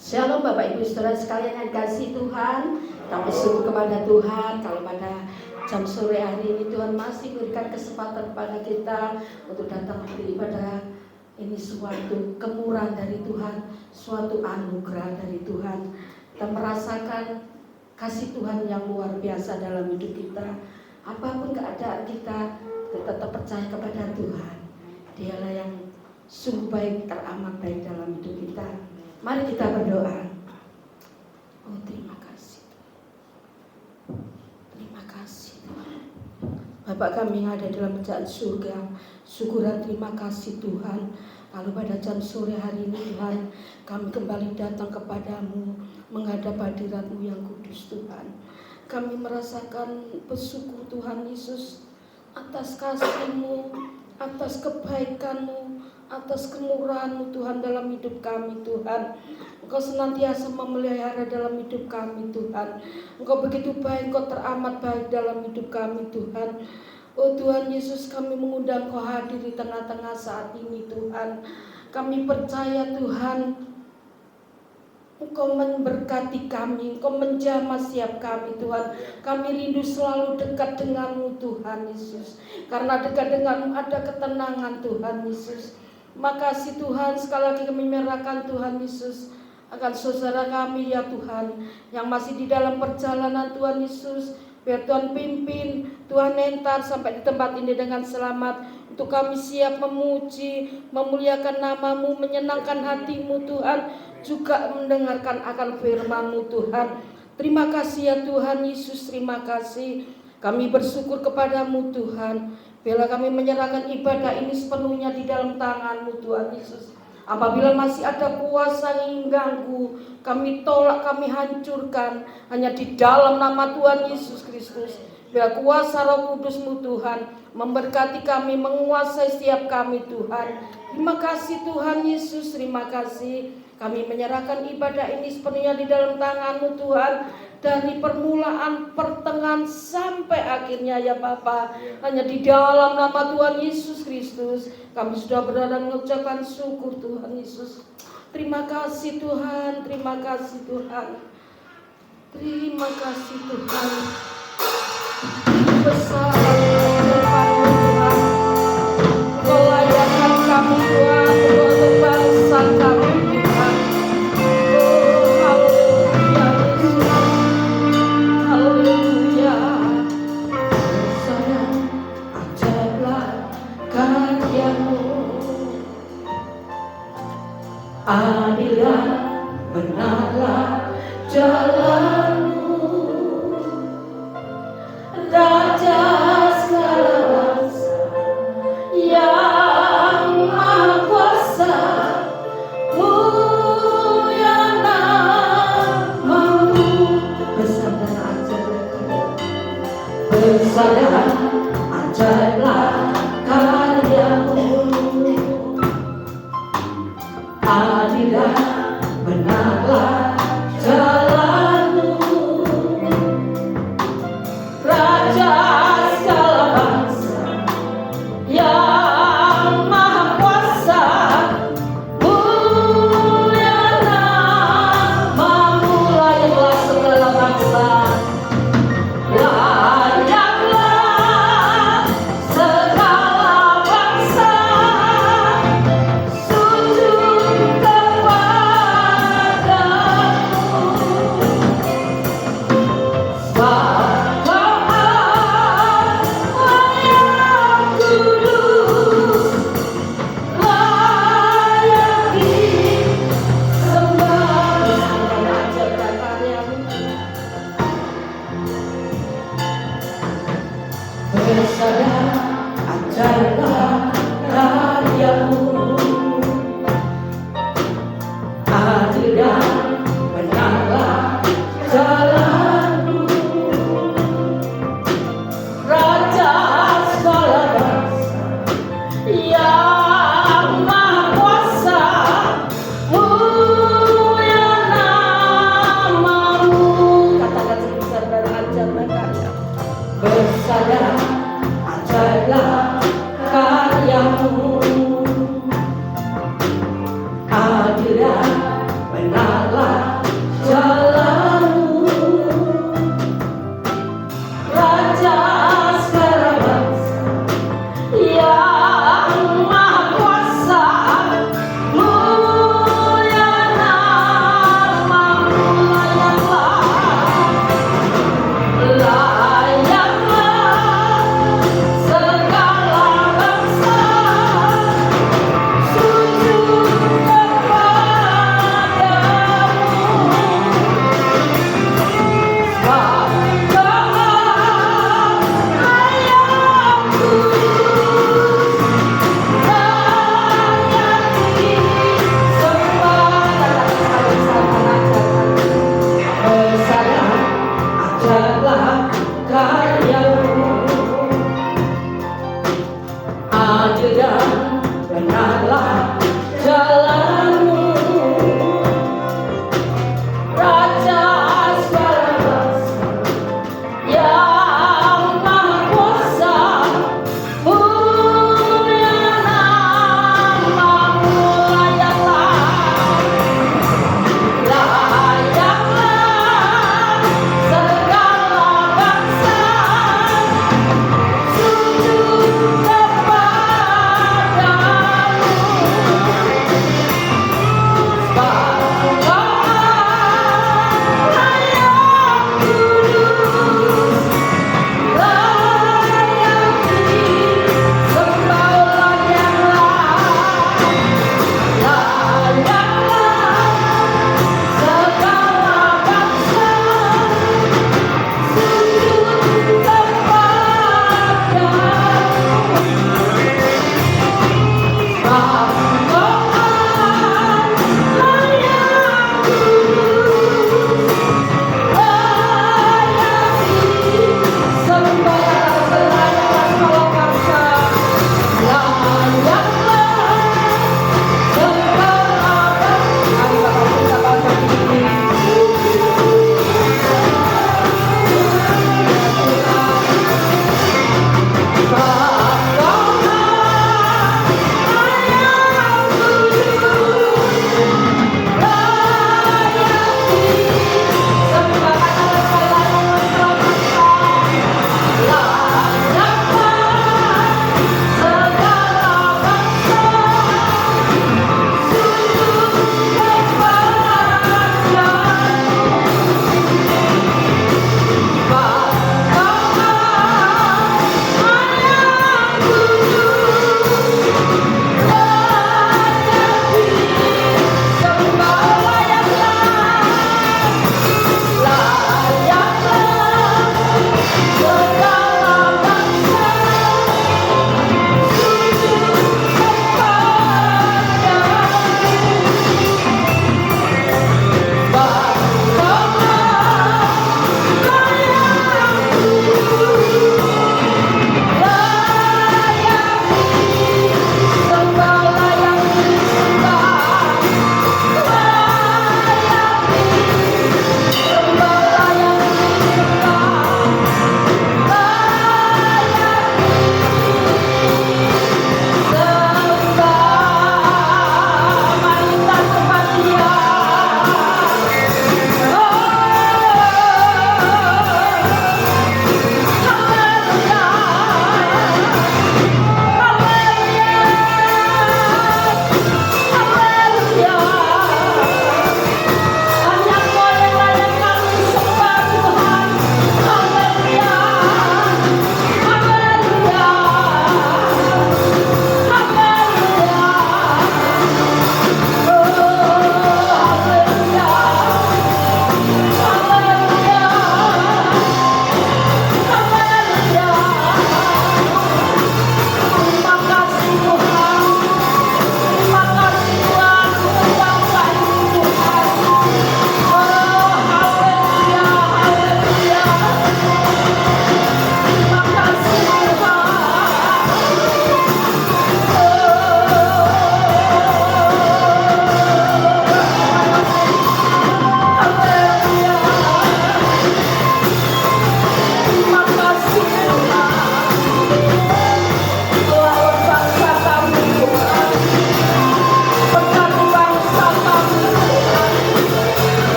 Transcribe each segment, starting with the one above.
Shalom Bapak Ibu Saudara sekalian yang dikasihi Tuhan. Kami syukur kepada Tuhan kalau pada jam sore hari ini Tuhan masih berikan kesempatan kepada kita untuk datang beribadah. Ini suatu kemurahan dari Tuhan, suatu anugerah dari Tuhan. Kita merasakan kasih Tuhan yang luar biasa dalam hidup kita. Apapun keadaan kita tetap percaya kepada Tuhan. Dialah yang sungguh baik, teramat baik dalam hidup kita. Mari kita berdoa. Oh, terima kasih Tuhan. Terima kasih Tuhan. Bapak kami yang ada dalam kerajaan surga, syukuran terima kasih Tuhan. Lalu pada jam sore hari ini Tuhan, kami kembali datang kepadamu, menghadap hadirat-Mu yang kudus Tuhan. Kami merasakan bersyukur Tuhan Yesus atas kasih-Mu, atas kebaikan-Mu, atas kemurahan-Mu Tuhan dalam hidup kami Tuhan. Engkau senantiasa memelihara dalam hidup kami Tuhan. Engkau begitu baik, Engkau teramat baik dalam hidup kami Tuhan. Oh Tuhan Yesus, kami mengundang Kau hadir di tengah-tengah saat ini Tuhan. Kami percaya Tuhan, Engkau memberkati kami, Engkau menjamah setiap kami Tuhan. Kami rindu selalu dekat dengan-Mu Tuhan Yesus. Karena dekat dengan-Mu ada ketenangan Tuhan Yesus. Makasih Tuhan, sekali lagi kami menyerahkan Tuhan Yesus akan saudara kami ya Tuhan, yang masih di dalam perjalanan Tuhan Yesus. Biar Tuhan pimpin, Tuhan entar sampai di tempat ini dengan selamat. Untuk kami siap memuji, memuliakan nama-Mu, menyenangkan hati-Mu Tuhan, juga mendengarkan akan firman-Mu Tuhan. Terima kasih ya Tuhan Yesus, terima kasih. Kami bersyukur kepada-Mu Tuhan. Bila kami menyerahkan ibadah ini sepenuhnya di dalam tangan-Mu Tuhan Yesus. Apabila masih ada kuasa yang mengganggu, kami tolak, kami hancurkan. Hanya di dalam nama Tuhan Yesus Kristus. Bila kuasa Roh Kudus-Mu Tuhan memberkati kami, menguasai setiap kami Tuhan. Terima kasih Tuhan Yesus, terima kasih. Kami menyerahkan ibadah ini sepenuhnya di dalam tangan-Mu Tuhan. Dari permulaan, pertengahan sampai akhirnya ya Bapa. Hanya di dalam nama Tuhan Yesus Kristus kami sudah berada mengucapkan syukur Tuhan Yesus. Terima kasih Tuhan, terima kasih Tuhan. Terima kasih Tuhan. Besar Tuhan, Kau layakkan kami Tuhan untuk bangsa kami Tuhan. Adillah, benarlah jalan-Mu, Raja segala bangsa yang Maha Kuasa, mulia nama-Mu. Besar dan ajaiblah karya-Mu. Adillah, benarlah jalan-Mu, Raja segala bangsa yang Maha Kuasa, mulia nama-Mu. Layaklah segala bangsa, layaklah segala bangsa sujud ajarlah karya-Mu. Adillah, benarlah jalan-Mu, Raja segala bangsa yang Maha Kuasa, mulia nama-Mu. Katakan sebesar dan ajaiblah karya. Besar dan ajaiblah karya-Mu. Adillah, benarlah jalanmu, Raja segala bangsa yang maha kuasa, mulia namamu, layaklah segala bangsa sujud kepadamu. Sebab Kau ayam kudus, layak disembah. Bersandar ajarlah karyamu, adil dan benarlah jalanmu, Raja segala bangsa yang maha kuasa, mulia namamu, layaklah segala bangsa sujud kepadamu. Sebab Kau ayam kudus, layak disembah. Layaklah segala bangsa sujud kepadamu. Sebab Kau layak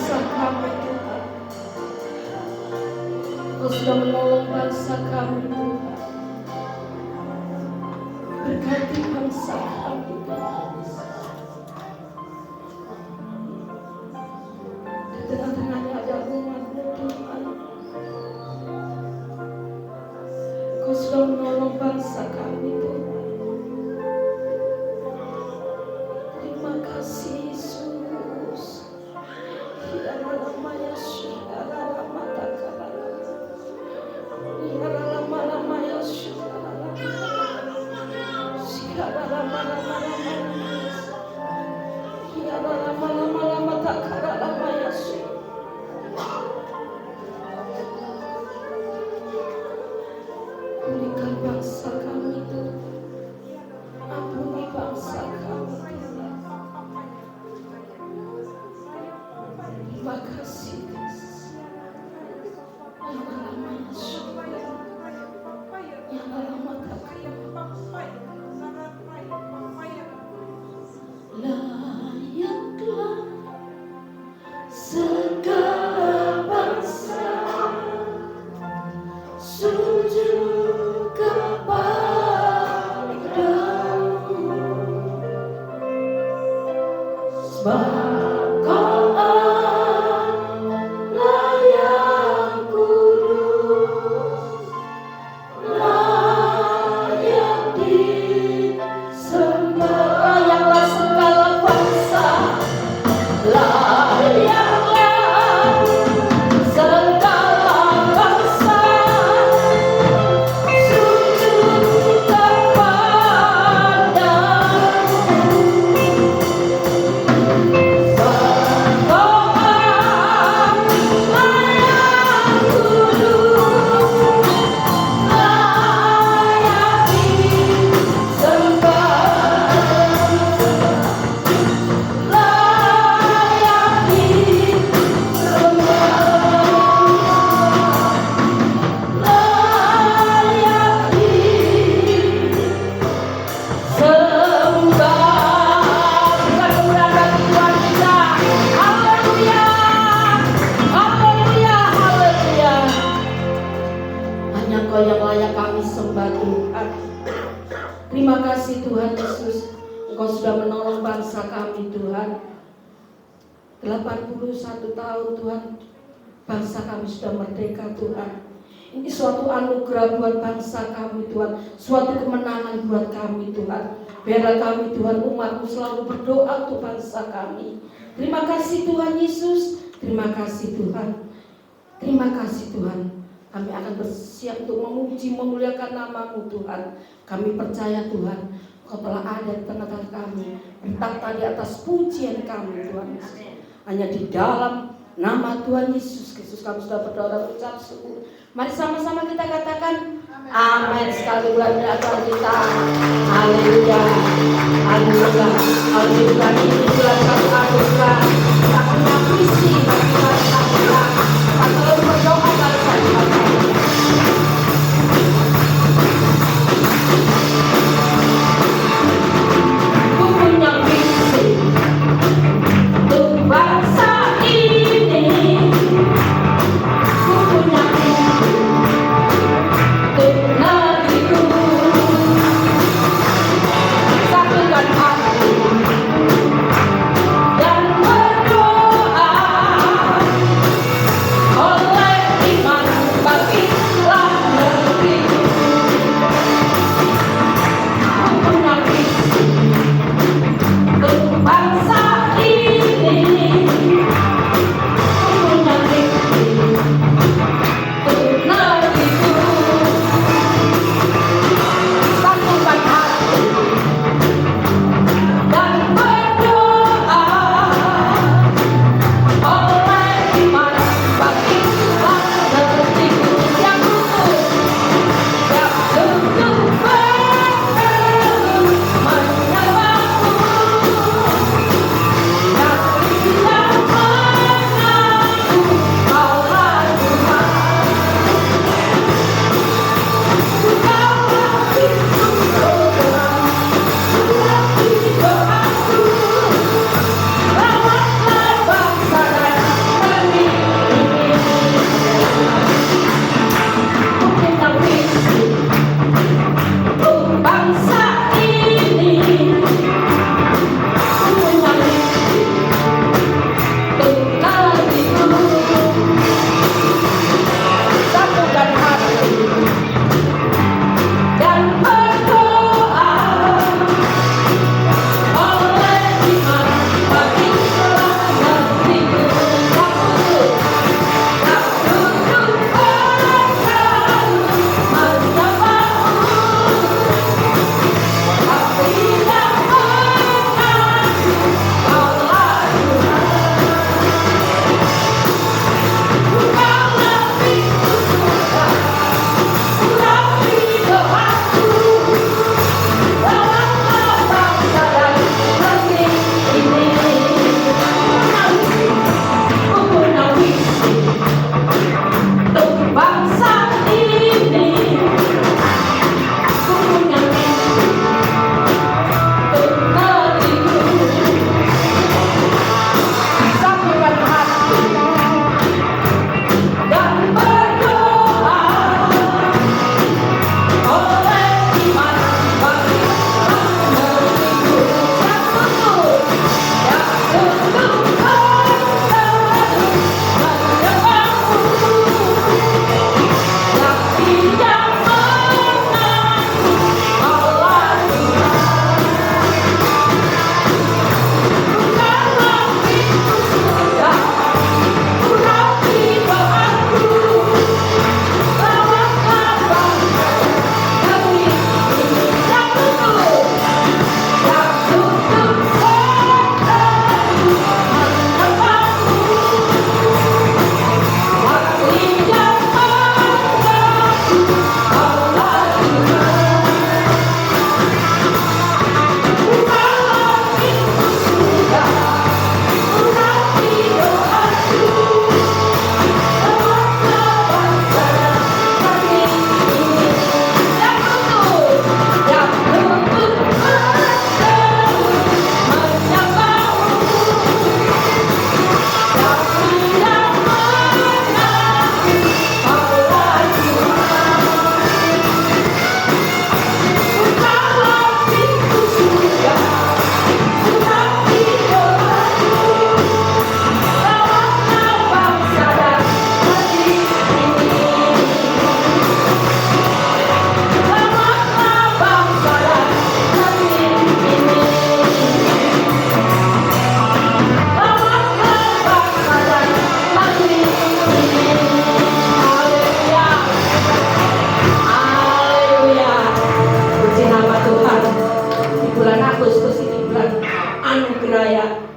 bangsa kami Tuhan. Engkau sudah menolong bangsa kami Tuhan. Berkati bangsa kami Tuhan. Di tengah-tengahnya ada umat-Mu Tuhan. Engkau sudah menolong bangsa kami Tuhan. Terima kasih Yesus. Pulihkan bangsa kami Tuhan. Ampuni bangsa kami Tuhan. Terima kasih Yesus. Ya Allah, ya Allah, layaklah segala bangsa sujud kepadamu, sebab Kau Allah yang kudus, layak disembah. Layaklah segala bangsa, layaklah segala bangsa sujud kepadamu, sebab Kau Allah yang kudus, layak disembah. Hanya Kau yang layak kami sembah Tuhan. Terima kasih Tuhan Yesus, Engkau sudah menolong bangsa kami Tuhan. 81 tahun Tuhan, bangsa kami sudah merdeka Tuhan. Ini suatu anugerah buat bangsa kami Tuhan, suatu kemenangan buat kami Tuhan. Biarlah kami Tuhan umat-Mu selalu berdoa untuk bangsa kami. Terima kasih Tuhan Yesus, terima kasih Tuhan. Terima kasih Tuhan. Kami akan bersiap untuk memuji, memuliakan nama-Mu Tuhan. Kami percaya Tuhan, Kau telah ada di tengah-tengah kami, bertakhta di atas pujian kami Tuhan Yesus. Hanya di dalam nama Tuhan Yesus Kristus kami sudah berdoa dan ucap syukur. Mari sama-sama kita katakan amin. Sekali lagi doa kita. Haleluya. Haleluya. Haleluya. Ini bulan satu anugerah. Kita punya visi bagi bangsa kita. Kita selalu berdoa bangsa kita. Ku punya visi untuk bangsa ini. Ku punya visi untuk negeriku. Satukan hati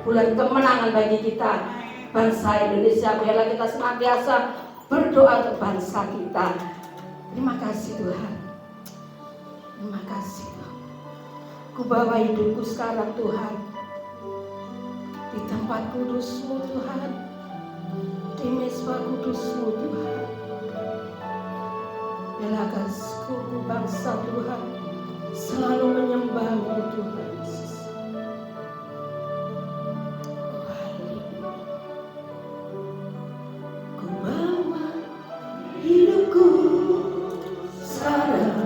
bulan kemenangan bagi kita bangsa Indonesia. Biarlah kita senantiasa berdoa untuk bangsa kita. Terima kasih Tuhan. Terima kasih Tuhan. Ku bawa hidupku sekarang Tuhan di tempat kudus-Mu Tuhan, di mezbah kudus-Mu Tuhan. Biarlah suku bangsa Tuhan selalu menyembah-Mu Tuhan Yesus. Oh, haleluya. Ku bawa hidupku sekarang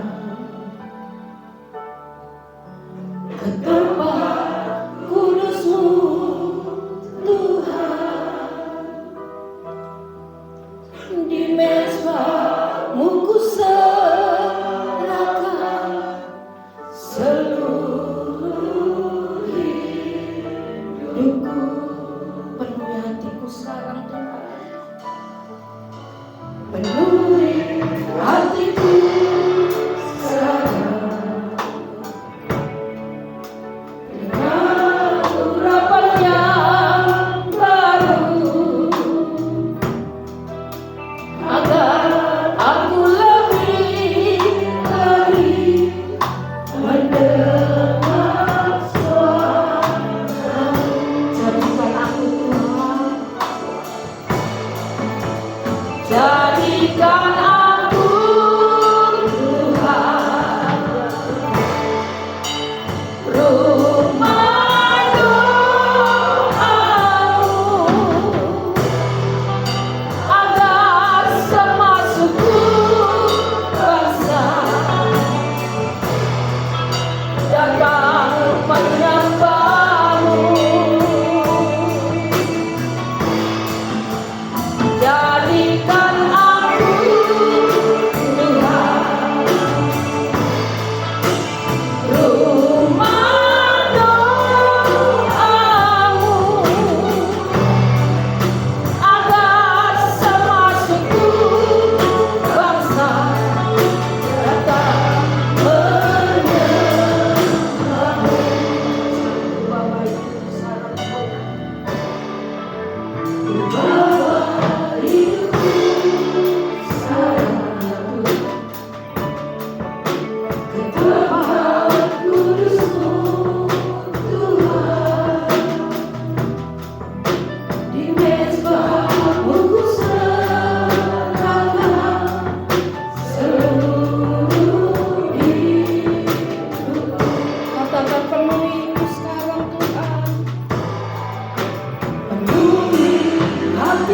ke tempat kudus-Mu Tuhan, di mezbah-Mu ku serahkan seluruh hidupku. Penuhi hatiku sekarang Tuhan, penuhi hatiku sekarang dengan urapan yang baru, agar aku lebih lagi mendengar suara-Mu. Jadikan aku Tuhan, jadikan aku Tuhan rumah doa-Mu, agar semua suku bangsa datang menyembah-Mu. Jadikan aku Tuhan rumah doa-Mu, agar semua suku bangsa datang menyembah-Mu. Bawa hidupku sekarang Tuhan, bawa hidupku sekarang ya Tuhan, ke tempat kudus-Mu Tuhan, di mezbah-Mu ku serahkan seluruh hidupku. Katakan penuhiku sekarang Tuhan, penuhi hatiku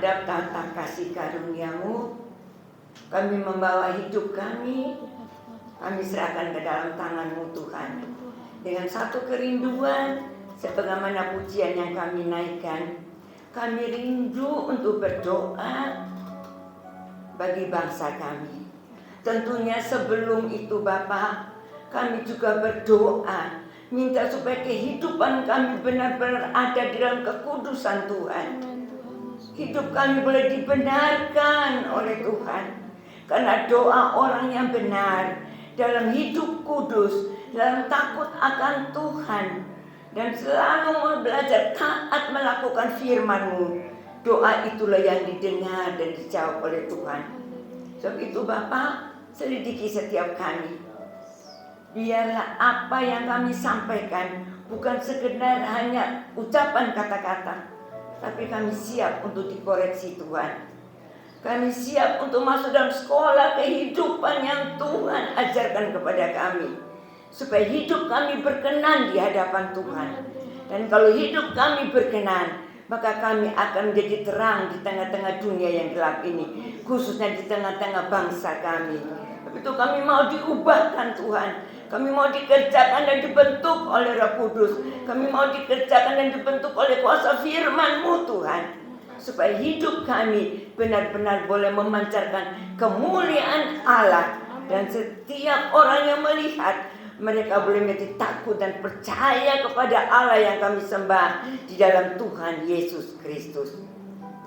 menghadap tata kasih karunia-Mu. Kami membawa hidup kami serahkan ke dalam tangan-Mu Tuhan. Dengan satu kerinduan, sebagaimana pujian yang kami naikkan, kami rindu untuk berdoa bagi bangsa kami. Tentunya sebelum itu Bapa, kami juga berdoa minta supaya kehidupan kami benar-benar ada di dalam kekudusan Tuhan. Hidup kami boleh dibenarkan oleh Tuhan. Karena doa orang yang benar dalam hidup kudus, dalam takut akan Tuhan, dan selalu mau belajar taat melakukan firman-Mu, doa itulah yang didengar dan dijawab oleh Tuhan. Sebab itu Bapa, selidiki setiap kami. Biarlah apa yang kami sampaikan bukan sekedar hanya ucapan kata-kata, tapi kami siap untuk dikoreksi Tuhan. Kami siap untuk masuk dalam sekolah kehidupan yang Tuhan ajarkan kepada kami, supaya hidup kami berkenan di hadapan Tuhan. Dan kalau hidup kami berkenan, maka kami akan menjadi terang di tengah-tengah dunia yang gelap ini, khususnya di tengah-tengah bangsa kami. Itu kami mau diubahkan Tuhan. Kami mau dikerjakan dan dibentuk oleh Roh Kudus. Kami mau dikerjakan dan dibentuk oleh kuasa firman-Mu Tuhan. Supaya hidup kami benar-benar boleh memancarkan kemuliaan Allah. Dan setiap orang yang melihat, mereka boleh menjadi takut dan percaya kepada Allah yang kami sembah di dalam Tuhan Yesus Kristus.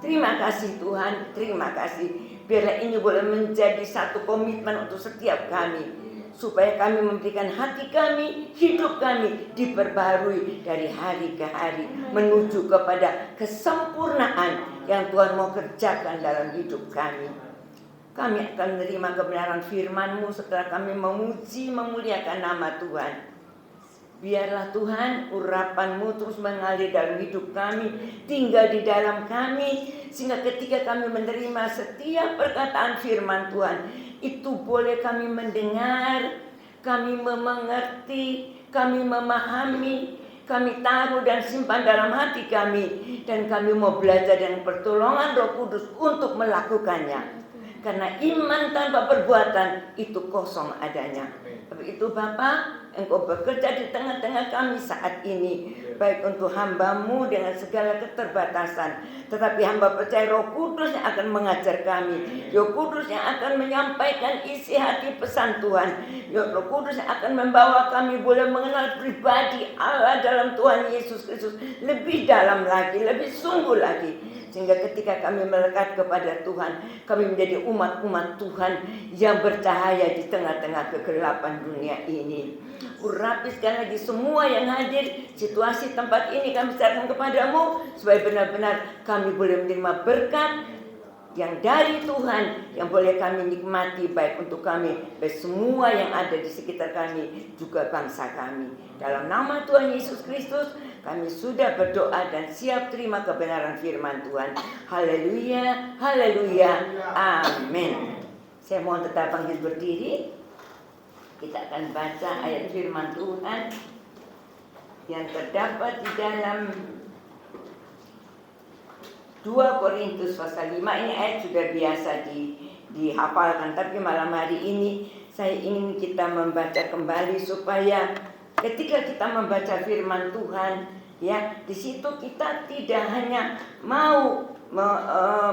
Terima kasih Tuhan, terima kasih. Biarlah ini boleh menjadi satu komitmen untuk setiap kami, supaya kami memberikan hati kami, hidup kami diperbarui dari hari ke hari, menuju kepada kesempurnaan yang Tuhan mau kerjakan dalam hidup kami. Kami akan menerima kebenaran firman-Mu setelah kami memuji, memuliakan nama Tuhan. Biarlah Tuhan urapan-Mu terus mengalir dalam hidup kami, tinggal di dalam kami, sehingga ketika kami menerima setiap perkataan firman Tuhan, itu boleh kami mendengar, kami mengerti, kami memahami, kami taruh dan simpan dalam hati kami, dan kami mau belajar dengan pertolongan Roh Kudus untuk melakukannya. Karena iman tanpa perbuatan itu kosong adanya. Tapi itu Bapa, Engkau bekerja di tengah-tengah kami saat ini, baik untuk hamba-Mu dengan segala keterbatasan, tetapi hamba percaya Roh Kudus yang akan mengajar kami, Roh Kudus yang akan menyampaikan isi hati pesan Tuhan, Roh Kudus yang akan membawa kami boleh mengenal pribadi Allah dalam Tuhan Yesus Kristus lebih dalam lagi, lebih sungguh lagi. Sehingga ketika kami melekat kepada Tuhan, kami menjadi umat-umat Tuhan yang bercahaya di tengah-tengah kegelapan dunia ini. Urapi sekali lagi semua yang hadir, situasi tempat ini kami serahkan kepada-Mu, supaya benar-benar kami boleh menerima berkat yang dari Tuhan, yang boleh kami nikmati baik untuk kami, baik semua yang ada di sekitar kami, juga bangsa kami. Dalam nama Tuhan Yesus Kristus, kami sudah berdoa dan siap terima kebenaran firman Tuhan. Haleluya, haleluya, amin. Saya mohon tetap bangkit berdiri. Kita akan baca ayat firman Tuhan yang terdapat di dalam 2 Korintus pasal 5. Ini ayat sudah biasa dihafalkan, tapi malam hari ini saya ingin kita membaca kembali supaya ketika kita membaca firman Tuhan, ya, di situ kita tidak hanya mau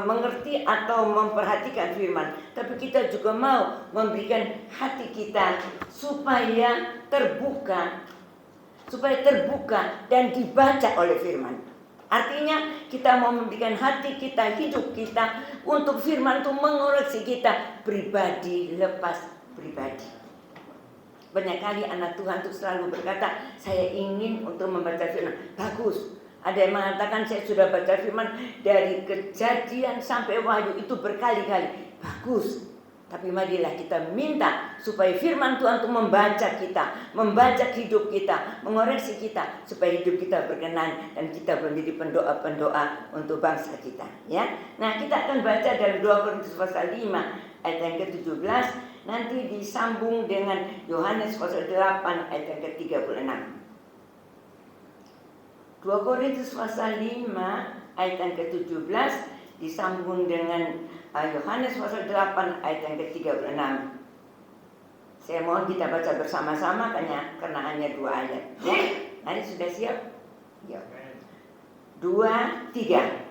mengerti atau memperhatikan firman, tapi kita juga mau memberikan hati kita supaya terbuka dan dibaca oleh firman. Artinya kita mau memberikan hati kita, hidup kita untuk firman itu mengoreksi kita pribadi lepas pribadi. Banyak kali anak Tuhan itu selalu berkata, saya ingin untuk membaca firman. Bagus. Ada yang mengatakan saya sudah baca firman dari Kejadian sampai Wahyu itu berkali-kali. Bagus. Tapi marilah kita minta supaya firman Tuhan itu membaca kita, membaca hidup kita, mengoreksi kita, supaya hidup kita berkenan dan kita menjadi pendoa-pendoa untuk bangsa kita. Ya, nah kita akan baca dari 2 Korintus pasal 5 ayat yang ke-17, nanti disambung dengan Yohanes pasal 8 ayat yang ke-36. 2 Korintus pasal 5 ayat yang ke-17 disambung dengan Yohanes pasal 8 ayat yang ke-36. Saya mohon kita baca bersama-sama karena hanya 2 ayat. Ya, hari sudah siap? Ya. 2, 3.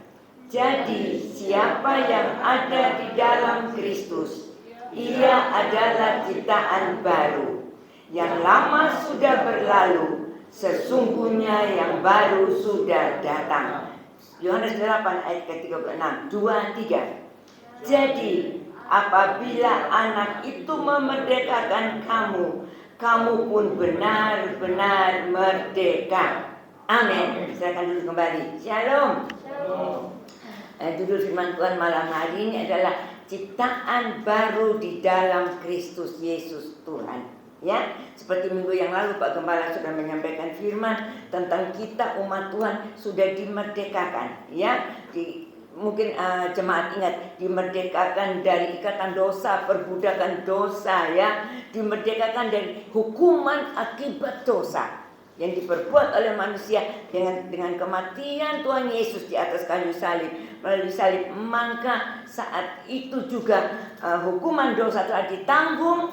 Jadi siapa yang ada di dalam Kristus, ia adalah ciptaan baru. Yang lama sudah berlalu, sesungguhnya yang baru sudah datang. Yohanes 8 ayat ke-36. 2, 3. Jadi apabila anak itu memerdekakan kamu, kamu pun benar-benar merdeka. Amin. Silakan duduk kembali. Shalom. Judul firman Tuhan malam hari ini adalah ciptaan baru di dalam Kristus Yesus Tuhan. Ya, seperti minggu yang lalu Pak Gembala sudah menyampaikan firman tentang kita umat Tuhan sudah dimerdekakan. Ya, mungkin jemaat ingat, dimerdekakan dari ikatan dosa, perbudakan dosa, ya, dimerdekakan dari hukuman akibat dosa yang diperbuat oleh manusia dengan kematian Tuhan Yesus di atas kayu salib. Melalui salib, maka saat itu juga hukuman dosa telah ditanggung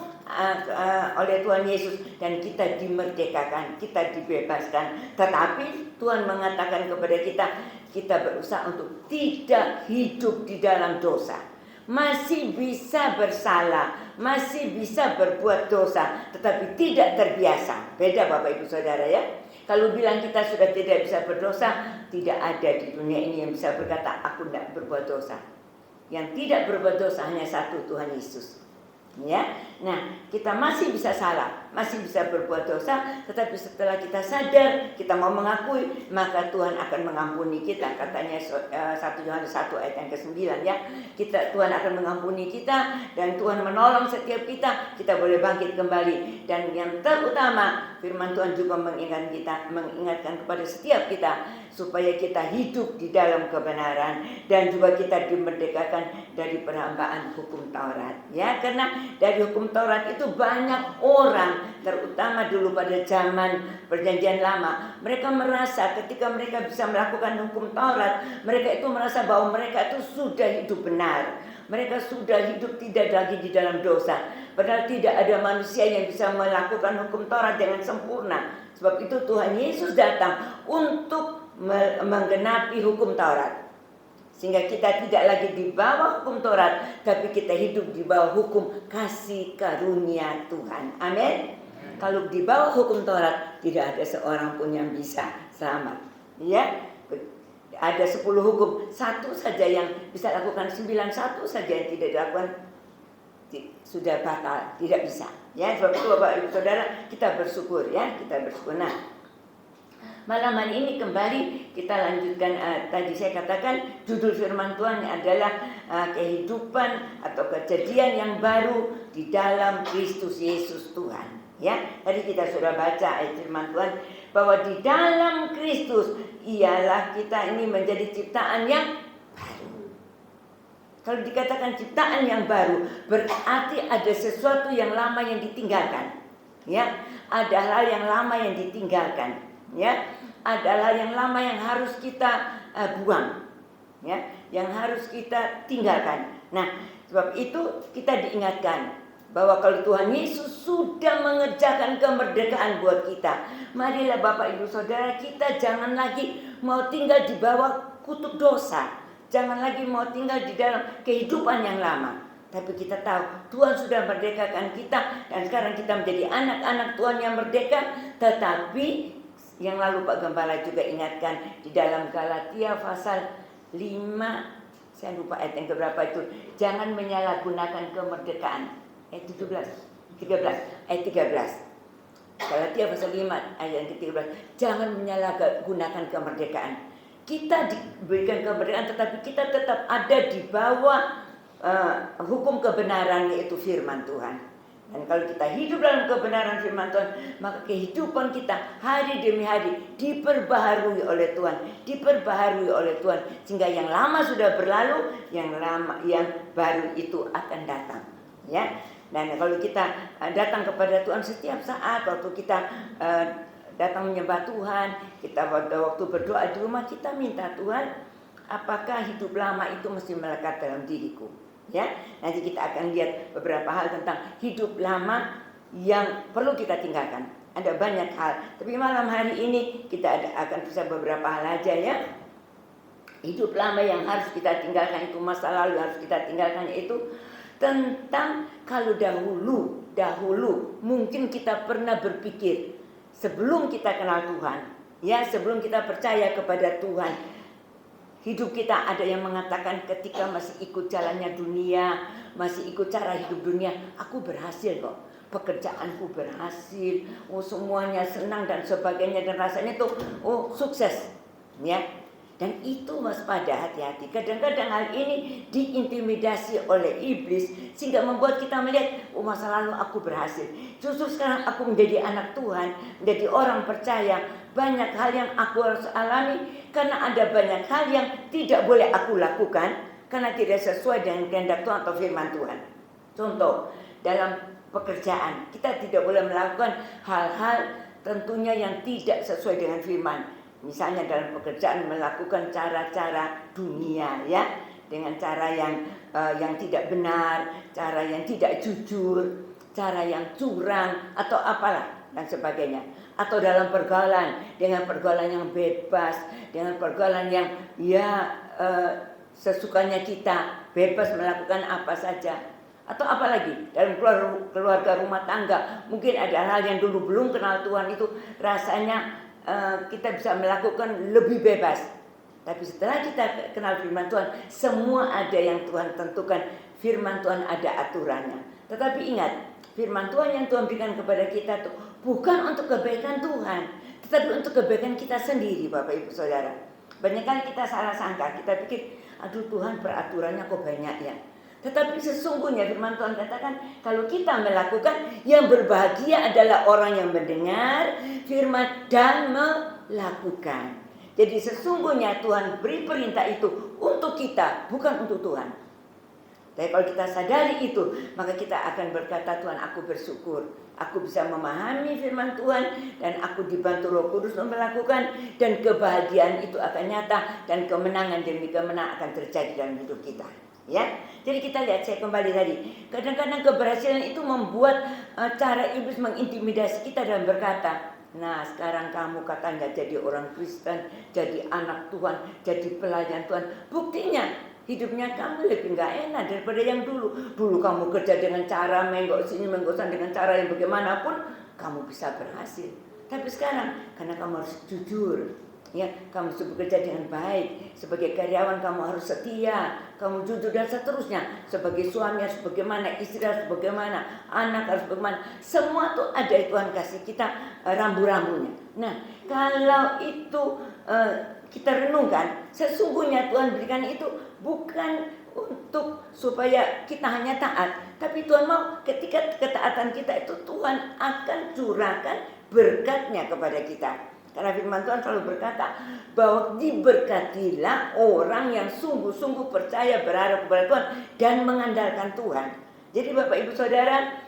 oleh Tuhan Yesus dan kita dimerdekakan, kita dibebaskan. Tetapi Tuhan mengatakan kepada kita berusaha untuk tidak hidup di dalam dosa. Masih bisa bersalah, masih bisa berbuat dosa, tetapi tidak terbiasa. Beda Bapak Ibu Saudara, ya. Kalau bilang kita sudah tidak bisa berdosa, tidak ada di dunia ini yang bisa berkata aku tidak berbuat dosa. Yang tidak berbuat dosa hanya satu, Tuhan Yesus. Ya, nah kita masih bisa salah, masih bisa berbuat dosa, tetapi setelah kita sadar, kita mau mengakui, maka Tuhan akan mengampuni kita. Katanya 1 Yohanes 1 ayat yang ke-9, ya. Tuhan akan mengampuni kita dan Tuhan menolong setiap kita boleh bangkit kembali. Dan yang terutama, firman Tuhan juga mengingatkan kepada setiap kita supaya kita hidup di dalam kebenaran dan juga kita dimerdekakan dari perhambaan hukum Taurat. Ya, karena dari hukum Taurat itu banyak orang, terutama dulu pada zaman Perjanjian Lama, mereka merasa ketika mereka bisa melakukan hukum Taurat, mereka itu merasa bahwa mereka itu sudah hidup benar. Mereka sudah hidup tidak lagi di dalam dosa. Padahal tidak ada manusia yang bisa melakukan hukum Taurat dengan sempurna. Sebab itu Tuhan Yesus datang untuk menggenapi hukum Taurat. Sehingga kita tidak lagi di bawah hukum Taurat, tapi kita hidup di bawah hukum kasih karunia Tuhan. Amin. Kalau di bawah hukum Taurat, tidak ada seorang pun yang bisa selamat. Ya, ada 10 hukum, satu saja yang bisa lakukan, 9 satu saja yang tidak dilakukan sudah batal, tidak bisa. Ya, sebab itu Bapak Ibu Saudara, kita bersyukur, ya, kita bersyukur. Nah, malam hari ini kembali kita lanjutkan, tadi saya katakan judul firman Tuhan adalah kehidupan atau kejadian yang baru di dalam Kristus Yesus Tuhan. Ya, tadi kita sudah baca ayat firman Tuhan bahwa di dalam Kristus ialah kita ini menjadi ciptaan yang baru. Kalau dikatakan ciptaan yang baru, berarti ada sesuatu yang lama yang ditinggalkan. Ya, ada hal yang lama yang ditinggalkan. Ya, adalah yang lama yang harus kita buang, ya, yang harus kita tinggalkan. Nah, sebab itu kita diingatkan bahwa kalau Tuhan Yesus sudah mengerjakan kemerdekaan buat kita, marilah Bapak Ibu Saudara, kita jangan lagi mau tinggal di bawah kutuk dosa, jangan lagi mau tinggal di dalam kehidupan yang lama. Tapi kita tahu Tuhan sudah merdekakan kita dan sekarang kita menjadi anak-anak Tuhan yang merdeka. Tetapi yang lalu Pak Gembala juga ingatkan di dalam Galatia pasal 5, saya lupa ayat yang keberapa itu, jangan menyalahgunakan kemerdekaan. Ayat 13, ayat 13. Galatia pasal 5 ayat yang ke-13, jangan menyalahgunakan kemerdekaan. Kita diberikan kemerdekaan tetapi kita tetap ada di bawah hukum kebenaran, yaitu firman Tuhan. Dan kalau kita hidup dalam kebenaran firman Tuhan, maka kehidupan kita hari demi hari diperbaharui oleh Tuhan, sehingga yang lama sudah berlalu, yang baru itu akan datang. Ya. Dan kalau kita datang kepada Tuhan setiap saat, waktu kita datang menyembah Tuhan, kita waktu berdoa di rumah, kita minta Tuhan, apakah hidup lama itu mesti melekat dalam diriku? Ya, nanti kita akan lihat beberapa hal tentang hidup lama yang perlu kita tinggalkan. Ada banyak hal, tapi malam hari ini kita akan bisa beberapa hal aja ya. Hidup lama yang harus kita tinggalkan itu, masa lalu harus kita tinggalkan itu tentang kalau dahulu mungkin kita pernah berpikir sebelum kita kenal Tuhan, ya, sebelum kita percaya kepada Tuhan, hidup kita ada yang mengatakan ketika masih ikut jalannya dunia, masih ikut cara hidup dunia, aku berhasil kok, pekerjaanku berhasil, semuanya senang dan sebagainya, dan rasanya tuh sukses, ya. Dan itu waspada, hati-hati. Kadang-kadang hal ini diintimidasi oleh iblis sehingga membuat kita melihat, masa lalu aku berhasil. Justru sekarang aku menjadi anak Tuhan, menjadi orang percaya. Banyak hal yang aku harus alami karena ada banyak hal yang tidak boleh aku lakukan karena tidak sesuai dengan kehendak Tuhan atau firman Tuhan. Contoh, dalam pekerjaan kita tidak boleh melakukan hal-hal tentunya yang tidak sesuai dengan firman. Misalnya dalam pekerjaan melakukan cara-cara dunia, ya, dengan cara yang tidak benar, cara yang tidak jujur, cara yang curang atau apalah dan sebagainya. Atau dalam pergaulan dengan pergaulan yang bebas, dengan pergaulan yang sesukanya kita, bebas melakukan apa saja. Atau apalagi dalam keluarga rumah tangga, mungkin ada hal yang dulu belum kenal Tuhan itu rasanya kita bisa melakukan lebih bebas. Tapi setelah kita kenal firman Tuhan, semua ada yang Tuhan tentukan. Firman Tuhan ada aturannya. Tetapi ingat, firman Tuhan yang Tuhan berikan kepada kita itu bukan untuk kebaikan Tuhan, tetapi untuk kebaikan kita sendiri, Bapak Ibu Saudara. Banyak kali kita salah sangka, kita pikir, aduh Tuhan peraturannya kok banyak ya. Tetapi sesungguhnya firman Tuhan katakan, kalau kita melakukan, yang berbahagia adalah orang yang mendengar firman dan melakukan. Jadi sesungguhnya Tuhan beri perintah itu untuk kita, bukan untuk Tuhan. Tapi kalau kita sadari itu, maka kita akan berkata, Tuhan, aku bersyukur. Aku bisa memahami firman Tuhan dan aku dibantu Roh Kudus untuk melakukan, dan kebahagiaan itu akan nyata dan kemenangan demi kemenangan akan terjadi dalam hidup kita. Ya, jadi kita lihat, saya kembali tadi. Kadang-kadang keberhasilan itu membuat cara iblis mengintimidasi kita dan berkata, nah sekarang kamu katanya jadi orang Kristen, jadi anak Tuhan, jadi pelayan Tuhan. Buktinya hidupnya kamu lebih gak enak daripada yang dulu. Dulu kamu kerja dengan cara menggok sini, menggok sana, dengan cara yang bagaimanapun kamu bisa berhasil. Tapi sekarang karena kamu harus jujur, ya, kamu harus bekerja dengan baik. Sebagai karyawan kamu harus setia, kamu jujur dan seterusnya. Sebagai suami harus bagaimana, istri harus bagaimana, anak harus bagaimana. Semua tuh ada Tuhan kasih kita rambu-rambunya. Nah, kalau itu kita renungkan, sesungguhnya Tuhan berikan itu bukan untuk supaya kita hanya taat, tapi Tuhan mau ketika ketaatan kita itu Tuhan akan curahkan berkatnya kepada kita. Karena firman Tuhan selalu berkata bahwa diberkatilah orang yang sungguh-sungguh percaya, berharap kepada Tuhan dan mengandalkan Tuhan. Jadi Bapak Ibu Saudara,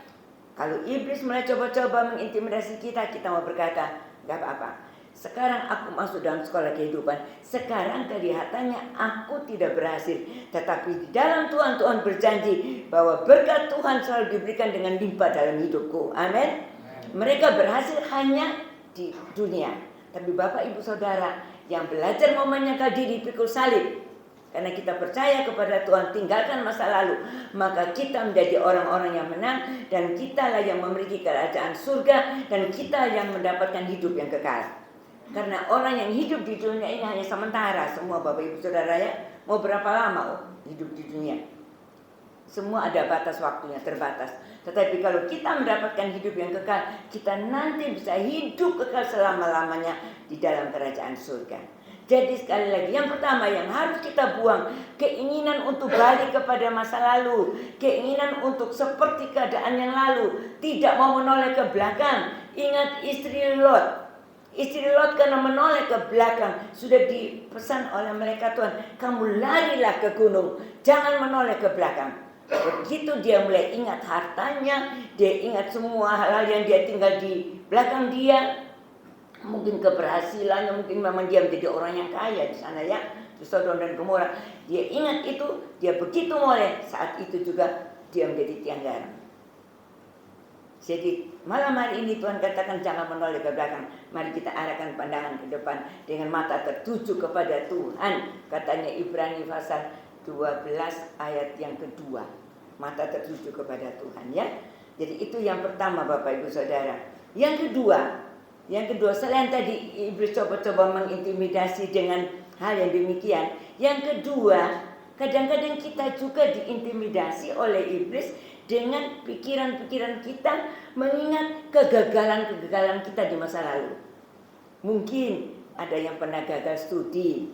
kalau iblis mulai coba-coba mengintimidasi kita, kita mau berkata, gak apa-apa. Sekarang aku masuk dalam sekolah kehidupan. Sekarang kelihatannya aku tidak berhasil, tetapi di dalam Tuhan, Tuhan berjanji bahwa berkat Tuhan selalu diberikan dengan limpah dalam hidupku. Amin. Mereka berhasil hanya di dunia. Tapi Bapak Ibu Saudara yang belajar mau menyangkal diri pikul salib, karena kita percaya kepada Tuhan, tinggalkan masa lalu, maka kita menjadi orang-orang yang menang, dan kitalah yang memiliki kerajaan surga, dan kita yang mendapatkan hidup yang kekal. Karena orang yang hidup di dunia ini hanya sementara. Semua Bapak Ibu Saudara ya, mau berapa lama hidup di dunia? Semua ada batas waktunya, terbatas. Tetapi kalau kita mendapatkan hidup yang kekal, kita nanti bisa hidup kekal selama-lamanya di dalam kerajaan surga. Jadi sekali lagi, yang pertama yang harus kita buang, keinginan untuk balik kepada masa lalu, keinginan untuk seperti keadaan yang lalu, tidak mau menoleh ke belakang. Ingat istri Lot. Istri Lot karena menoleh ke belakang, sudah dipesan oleh malaikat Tuhan, kamu larilah ke gunung, jangan menoleh ke belakang. Begitu dia mulai ingat hartanya, dia ingat semua hal-hal yang dia tinggal di belakang dia, mungkin keberhasilannya, mungkin memang dia menjadi orang yang kaya di sana ya, di Sodom dan Gomora. Dia ingat itu, dia begitu molek, saat itu juga dia menjadi tiang garam. Jadi malam hari ini Tuhan katakan jangan menoleh ke belakang. Mari kita arahkan pandangan ke depan dengan mata tertuju kepada Tuhan. Katanya Ibrani pasal 12 ayat yang kedua. Mata tertuju kepada Tuhan ya. Jadi itu yang pertama Bapak Ibu Saudara. Yang kedua selain tadi iblis coba-coba mengintimidasi dengan hal yang demikian. Yang kedua, kadang-kadang kita juga diintimidasi oleh iblis dengan pikiran-pikiran kita mengingat kegagalan-kegagalan kita di masa lalu. Mungkin ada yang pernah gagal studi,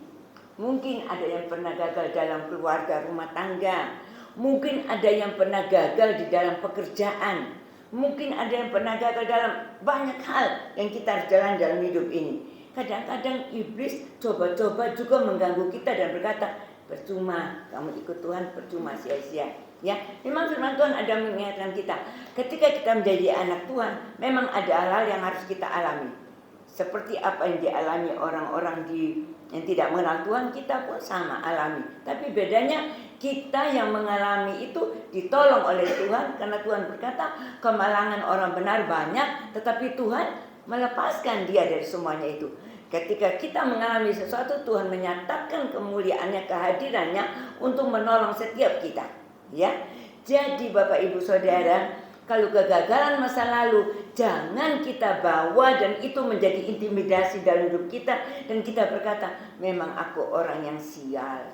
mungkin ada yang pernah gagal dalam keluarga rumah tangga, mungkin ada yang pernah gagal di dalam pekerjaan, mungkin ada yang pernah gagal dalam banyak hal yang kita harus jalan dalam hidup ini. Kadang-kadang iblis coba-coba juga mengganggu kita dan berkata, percuma kamu ikut Tuhan, percuma sia-sia. Ya, memang firman Tuhan ada mengingatkan kita. Ketika kita menjadi anak Tuhan, memang ada hal-hal yang harus kita alami. Seperti apa yang dialami orang-orang yang tidak mengenal Tuhan, kita pun sama alami. Tapi bedanya kita yang mengalami itu ditolong oleh Tuhan, karena Tuhan berkata kemalangan orang benar banyak, tetapi Tuhan melepaskan dia dari semuanya itu. Ketika kita mengalami sesuatu, Tuhan menyatakan kemuliaannya, kehadirannya untuk menolong setiap kita. Ya, jadi Bapak Ibu Saudara, kalau kegagalan masa lalu jangan kita bawa dan itu menjadi intimidasi dalam hidup kita dan kita berkata, memang aku orang yang sial,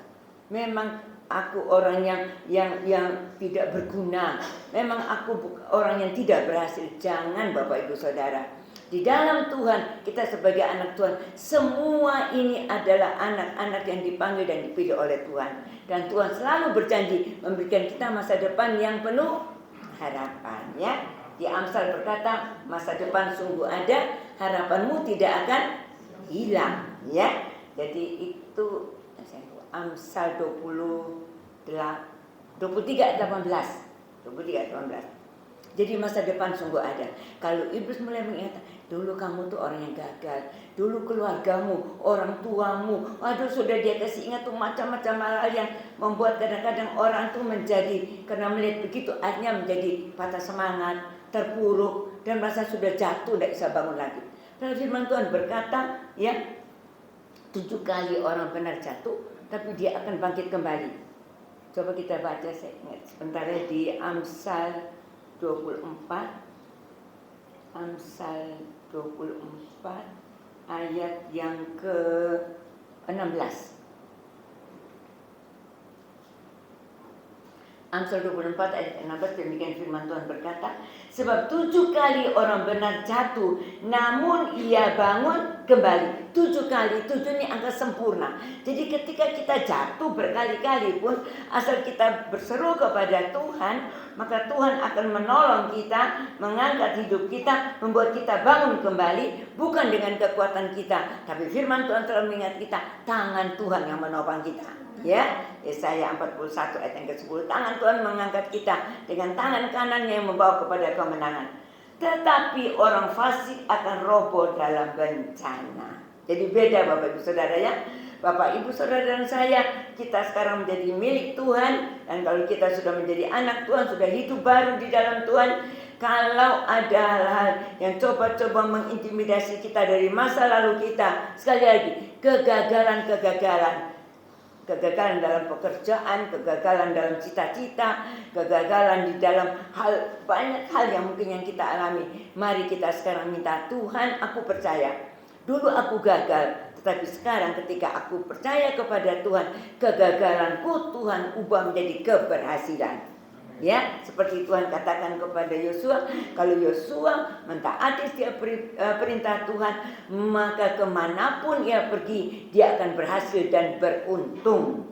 memang aku orang yang tidak berguna, memang aku orang yang tidak berhasil. Jangan Bapak Ibu Saudara. Di dalam Tuhan, kita sebagai anak Tuhan, semua ini adalah anak-anak yang dipanggil dan dipilih oleh Tuhan. Dan Tuhan selalu berjanji memberikan kita masa depan yang penuh harapan. Ya, di Amsal berkata, masa depan sungguh ada, harapanmu tidak akan hilang. Ya, jadi itu Amsal 23 ayat 18. Jadi masa depan sungguh ada. Kalau iblis mulai mengingatkan, dulu kamu tuh orang yang gagal, dulu keluargamu, orang tuamu, aduh sudah dia kasih ingat tuh macam-macam hal yang membuat kadang-kadang orang tuh menjadi, karena melihat begitu akhirnya menjadi patah semangat, terpuruk dan merasa sudah jatuh, tidak bisa bangun lagi. Lalu firman Tuhan berkata, ya, 7 kali orang benar jatuh, tapi dia akan bangkit kembali. Coba kita baca, saya ingat sebentar ya, di Amsal 24 ayat yang ke-16. Amsal 24 ayat 16 demikian firman Tuhan berkata, sebab 7 kali orang benar jatuh, namun ia bangun kembali. 7 kali, 7 ini angka sempurna. Jadi ketika kita jatuh berkali-kali pun, asal kita berseru kepada Tuhan, maka Tuhan akan menolong kita, mengangkat hidup kita, membuat kita bangun kembali, bukan dengan kekuatan kita, tapi firman Tuhan selalu mengingat kita, tangan Tuhan yang menopang kita. Ya, Yesaya 41 ayat yang ke-10, tangan Tuhan mengangkat kita dengan tangan kanannya yang membawa kepada kemenangan. Tetapi orang fasik akan roboh dalam bencana. Jadi beda Bapak Ibu Saudara ya. Bapak Ibu Saudara dan saya, kita sekarang menjadi milik Tuhan. Dan kalau kita sudah menjadi anak Tuhan, sudah hidup baru di dalam Tuhan, kalau ada hal-hal yang coba-coba mengintimidasi kita dari masa lalu kita, sekali lagi, kegagalan dalam pekerjaan, kegagalan dalam cita-cita, kegagalan di dalam banyak hal yang mungkin yang kita alami. Mari kita sekarang minta, Tuhan, aku percaya. Dulu aku gagal, tetapi sekarang ketika aku percaya kepada Tuhan, kegagalanku Tuhan ubah menjadi keberhasilan. Ya, seperti Tuhan katakan kepada Yosua, kalau Yosua mentaati setiap perintah Tuhan, maka kemanapun ia pergi, dia akan berhasil dan beruntung.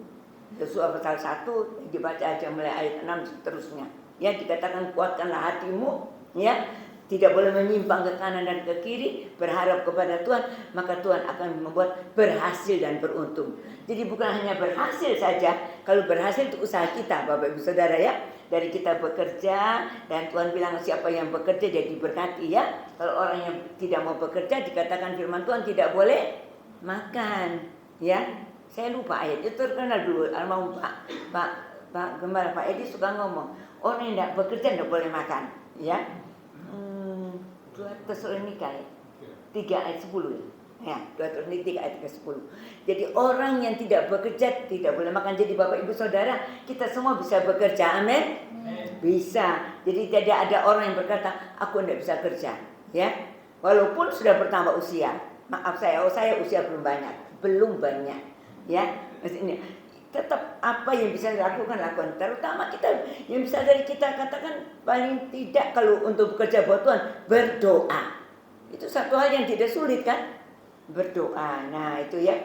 Yosua pasal 1 dibaca aja mulai ayat 6 seterusnya. Ya, dikatakan kuatkanlah hatimu, ya, tidak boleh menyimpang ke kanan dan ke kiri, berharap kepada Tuhan, maka Tuhan akan membuat berhasil dan beruntung. Jadi bukan hanya berhasil saja, kalau berhasil itu usaha kita Bapak Ibu Saudara ya. Dari kita bekerja, dan Tuhan bilang siapa yang bekerja jadi diberkati ya. Kalau orang yang tidak mau bekerja, dikatakan firman Tuhan tidak boleh makan ya. Saya lupa ayat itu, terkenal dulu almarhum Pak Gembala Pak Edi suka ngomong, orang yang tidak bekerja tidak boleh makan, ya. 2 Tesalonika 3 ayat 10 ya. 2 Tesalonika 3 ayat 10. Jadi orang yang tidak bekerja tidak boleh makan. Jadi Bapak Ibu Saudara, kita semua bisa bekerja, amin? Bisa. Jadi tidak ada orang yang berkata, aku tidak bisa kerja, ya. Walaupun sudah bertambah usia. Maaf saya usia belum banyak, ya. Maksudnya tetap apa yang bisa dilakukan lakukan. Terutama kita yang bisa dari kita katakan paling tidak kalau untuk bekerja buat Tuhan, berdoa. Itu satu hal yang tidak sulit kan? Berdoa. Nah, itu ya.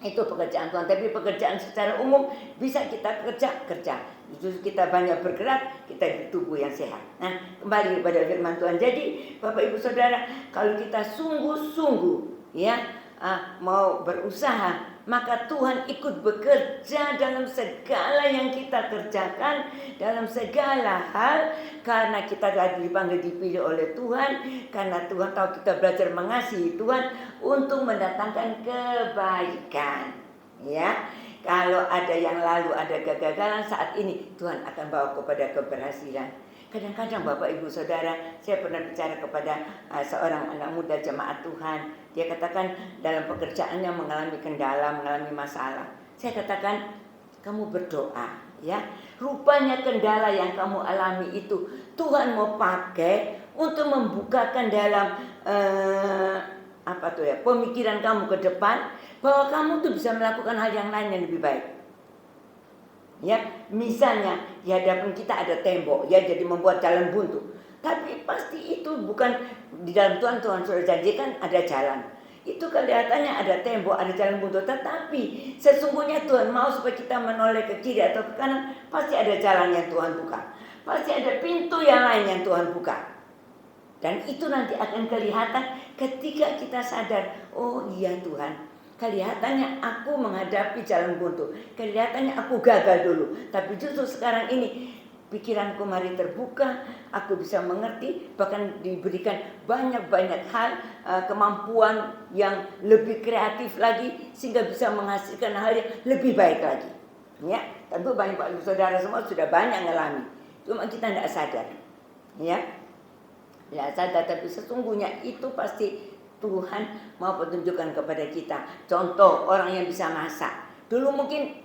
Itu pekerjaan Tuhan. Tapi pekerjaan secara umum bisa kita kerja. Justru kita banyak bergerak, kita di tubuh yang sehat. Nah, kembali kepada firman Tuhan. Jadi, Bapak Ibu Saudara, kalau kita sungguh-sungguh ya mau berusaha, maka Tuhan ikut bekerja dalam segala yang kita kerjakan, dalam segala hal, karena kita telah dipanggil dipilih oleh Tuhan, karena Tuhan tahu kita belajar mengasihi Tuhan untuk mendatangkan kebaikan. Ya, kalau ada yang lalu ada kegagalan, saat ini Tuhan akan bawa kepada keberhasilan. Kadang-kadang Bapak Ibu Saudara, saya pernah bicara kepada seorang anak muda jemaat Tuhan. Dia katakan dalam pekerjaannya mengalami kendala, mengalami masalah. Saya katakan, kamu berdoa, ya. Rupanya kendala yang kamu alami itu Tuhan mau pakai untuk membukakan dalam pemikiran kamu ke depan, bahwa kamu tuh bisa melakukan hal yang lain yang lebih baik. Ya, misalnya di hadapan kita ada tembok, ya, jadi membuat jalan buntu. Tapi pasti itu bukan di dalam Tuhan sudah janjikan ada jalan. Itu kelihatannya ada tembok, ada jalan buntu, tetapi sesungguhnya Tuhan mau supaya kita menoleh ke kiri atau ke kanan, pasti ada jalan yang Tuhan buka. Pasti ada pintu yang lain yang Tuhan buka. Dan itu nanti akan kelihatan ketika kita sadar, oh iya Tuhan, kelihatannya aku menghadapi jalan buntu, kelihatannya aku gagal dulu, tapi justru sekarang ini pikiranku mari terbuka, aku bisa mengerti, bahkan diberikan banyak-banyak hal, kemampuan yang lebih kreatif lagi, sehingga bisa menghasilkan hal yang lebih baik lagi. Ya, tentu banyak Pak Saudara semua sudah banyak ngalami, cuma kita tidak sadar. Ya, tidak sadar, tapi sesungguhnya itu pasti Tuhan mau pertunjukkan kepada kita. Contoh orang yang bisa masak. Dulu mungkin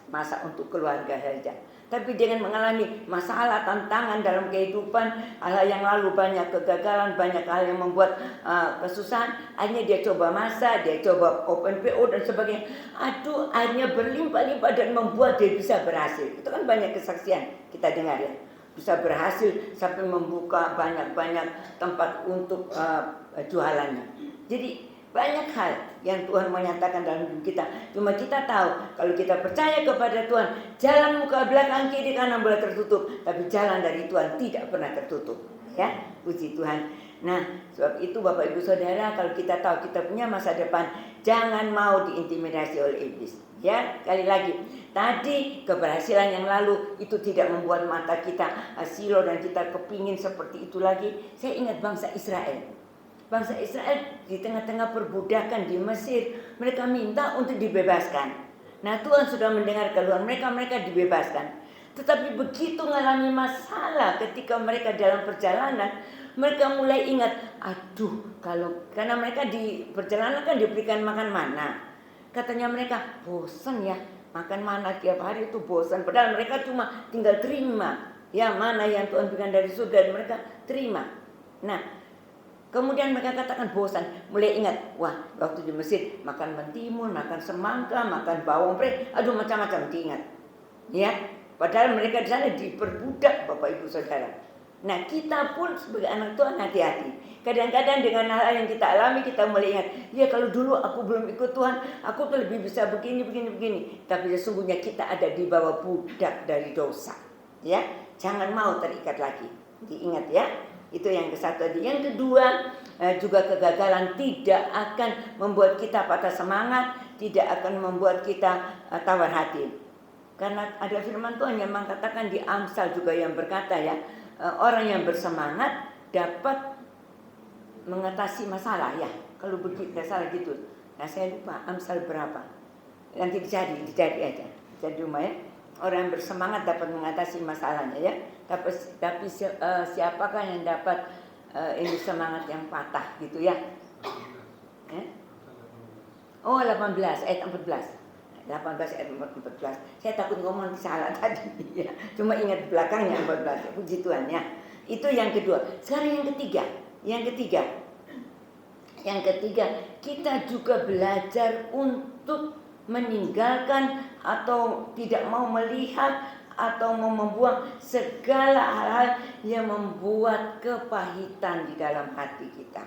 masak untuk keluarga saja. Tapi dengan mengalami masalah, tantangan dalam kehidupan, hal yang lalu banyak kegagalan, banyak hal yang membuat kesusahan, akhirnya dia coba masak, dia coba open PO dan sebagainya. Aduh, akhirnya berlimpah-limpah dan membuat dia bisa berhasil. Itu kan banyak kesaksian kita dengar ya. Bisa berhasil sampai membuka banyak-banyak tempat untuk jualannya. Jadi banyak hal yang Tuhan menyatakan dalam hidup kita. Cuma kita tahu kalau kita percaya kepada Tuhan, jalan muka belakang kiri kanan boleh tertutup, tapi jalan dari Tuhan tidak pernah tertutup. Ya, puji Tuhan. Nah, sebab itu Bapak Ibu Saudara, kalau kita tahu kita punya masa depan, jangan mau diintimidasi oleh iblis. Ya, sekali lagi, tadi keberhasilan yang lalu itu tidak membuat mata kita silau dan kita kepingin seperti itu lagi. Saya ingat bangsa Israel. Bangsa Israel di tengah-tengah perbudakan di Mesir, mereka minta untuk dibebaskan. Nah, Tuhan sudah mendengar keluhan mereka dibebaskan. Tetapi begitu mengalami masalah ketika mereka dalam perjalanan, mereka mulai ingat, aduh, karena mereka di perjalanan kan diberikan makan mana. Katanya mereka, bosan ya, makan mana tiap hari itu bosan. Padahal mereka cuma tinggal terima, ya, mana yang Tuhan berikan dari surga, dan mereka terima. Nah, kemudian mereka katakan bosan, mulai ingat, wah, waktu di Mesir makan mentimun, makan semangka, makan bawang pre, aduh macam-macam diingat. Ya, padahal mereka di sana diperbudak, Bapak Ibu Saudara. Nah, kita pun sebagai anak Tuhan hati-hati. Kadang-kadang dengan hal yang kita alami kita mulai ingat, ya kalau dulu aku belum ikut Tuhan, aku tuh lebih bisa begini. Tapi sesungguhnya kita ada di bawah budak dari dosa. Ya, jangan mau terikat lagi. Diingat ya. Itu yang kesatu. Yang kedua, juga kegagalan tidak akan membuat kita patah semangat, tidak akan membuat kita tawar hati. Karena ada firman Tuhan yang mengatakan di Amsal juga yang berkata ya, orang yang bersemangat dapat mengatasi masalah ya. Kalau begitu salah gitu. Nah, saya lupa Amsal berapa. Nanti dicari aja. Jadi rumah ya. Orang yang bersemangat dapat mengatasi masalahnya ya. Tapi siapakah yang dapat ini semangat yang patah gitu ya? Oh 18 ayat 14. 18 ayat 14. Saya takut ngomong salah tadi ya. Cuma ingat belakangnya 14. Puji Tuhan ya. Itu yang kedua. Sekarang yang ketiga. Yang ketiga, kita juga belajar untuk meninggalkan atau tidak mau melihat atau mau membuang segala hal-hal yang membuat kepahitan di dalam hati kita.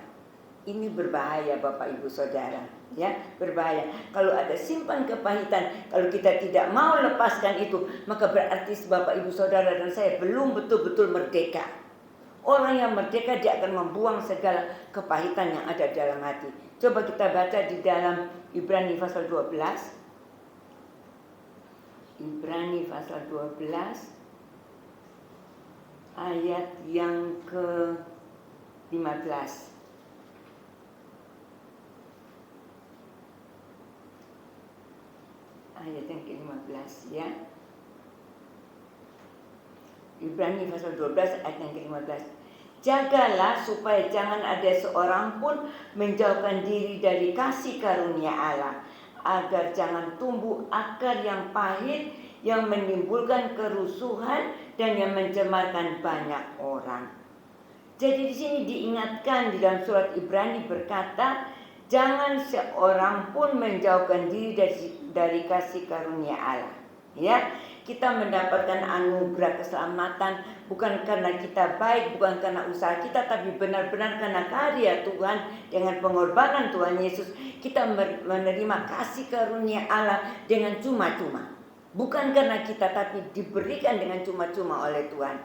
Ini berbahaya Bapak Ibu Saudara, ya, berbahaya. Kalau ada simpan kepahitan, kalau kita tidak mau lepaskan itu, maka berarti Bapak Ibu Saudara dan saya belum betul-betul merdeka. Orang yang merdeka dia akan membuang segala kepahitan yang ada dalam hati. Coba kita baca di dalam Ibrani pasal 12. Ibrani pasal 12 ayat yang ke-15. Ayat yang ke-15 ya. Ibrani pasal 12 ayat yang ke-15. Jagalah supaya jangan ada seorang pun menjauhkan diri dari kasih karunia Allah, agar jangan tumbuh akar yang pahit yang menimbulkan kerusuhan dan yang mencemarkan banyak orang. Jadi di sini diingatkan di dalam surat Ibrani berkata, jangan seorang pun menjauhkan diri dari kasih karunia Allah. Ya, kita mendapatkan anugerah keselamatan bukan karena kita baik, bukan karena usaha kita, tapi benar-benar karena karya Tuhan dengan pengorbanan Tuhan Yesus. Kita menerima kasih karunia Allah dengan cuma-cuma. Bukan karena kita, tapi diberikan dengan cuma-cuma oleh Tuhan.